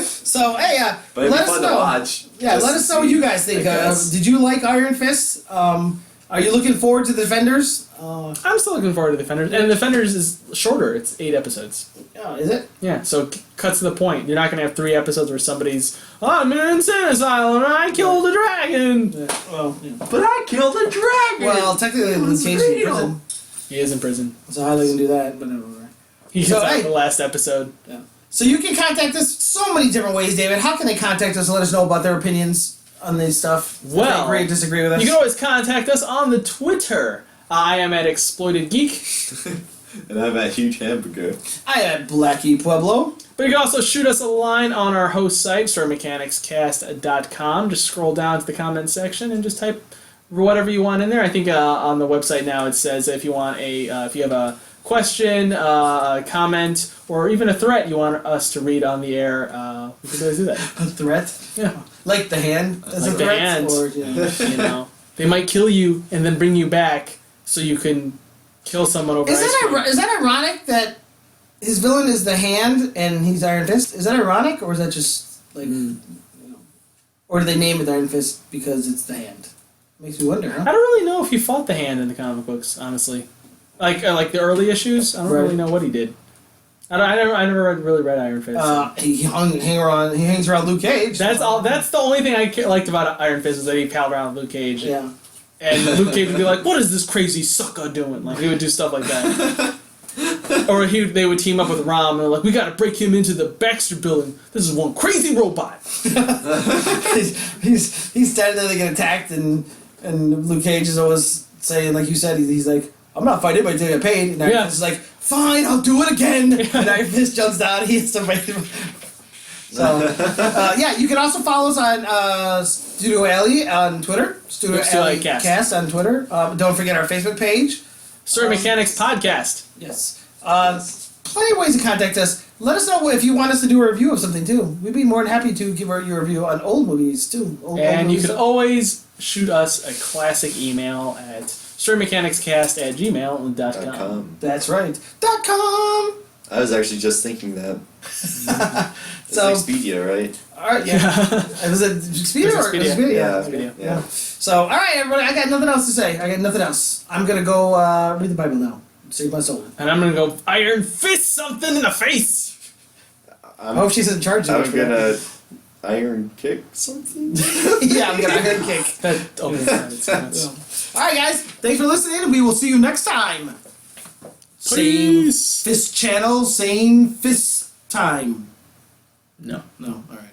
So hey, but let it'd be us fun know. to watch. Yeah, let us know what you guys think. Did you like Iron Fist? Are you looking forward to the Defenders? I'm still looking forward to Defenders, and Defenders is shorter. It's 8 episodes. Oh, is it? Yeah, so cuts to the point. You're not gonna have 3 episodes where somebody's, I'm in an insane asylum and I killed a dragon. Yeah. Well, but I killed a dragon. Well, technically, he's in prison. He is in prison. So how they can do that? But never mind. He gets out in the last episode. Yeah. So you can contact us so many different ways, David. How can they contact us and let us know about their opinions on this stuff? Well, if they agree or disagree with us. You can always contact us on the Twitter. I am at Exploited Geek. And I'm at Huge Hamburger. I am Blackie Pueblo. But you can also shoot us a line on our host site, StoryMechanicsCast.com. Just scroll down to the comment section and just type whatever you want in there. I think on the website now it says if you want if you have a question, a comment, or even a threat you want us to read on the air, we can always do that. A threat? Yeah. Like the hand as like a threat? The hand. Or, you know, they might kill you and then bring you back so you can kill someone over Is ice cream. that ironic that his villain is the hand and he's Iron Fist? Is that ironic, or is that just like, or do they name it Iron Fist because it's the hand? Makes me wonder. Huh? I don't really know if he fought the hand in the comic books, honestly. Like the early issues, I don't really know what he did. I never really read Iron Fist. He hangs around Luke Cage. That's all. That's the only thing I liked about Iron Fist was that he palled around with Luke Cage. Yeah. And Luke Cage would be like, "What is this crazy sucker doing?" Like he would do stuff like that. Or they would team up with Rom and they're like, "We got to break him into the Baxter building. This is one crazy robot." he's standing there, they get attacked, and Luke Cage is always saying, like you said, he's like, "I'm not fighting anybody until I get paid." And Iron Fist is like, Fine, I'll do it again. And Iron Fist jumps down. He hits the So, yeah, you can also follow us on Studio Alley on Twitter. Studio Alley Cast on Twitter. Don't forget our Facebook page. Story Mechanics Podcast. Yes. Plenty of ways to contact us. Let us know if you want us to do a review of something, too. We'd be more than happy to give you a review on old movies, too. Old You movies. can always shoot us a classic email at storymechanicscast@gmail.com. That's right. .com! I was actually just thinking that. It's So- Expedia, right? Alright, yeah. Was it Expedia or Expedia. Expedia? Yeah. So, alright, everybody, I got nothing else to say. I got nothing else. I'm gonna go read the Bible now. Save my soul. And I'm gonna go Iron Fist something in the face! I hope she's in charge of I'm gonna iron kick something. Yeah, I'm gonna iron kick. That opens sense. Alright, guys, thanks for listening, and we will see you next time. Peace. Same Fist channel, same Fist time. No. No, alright.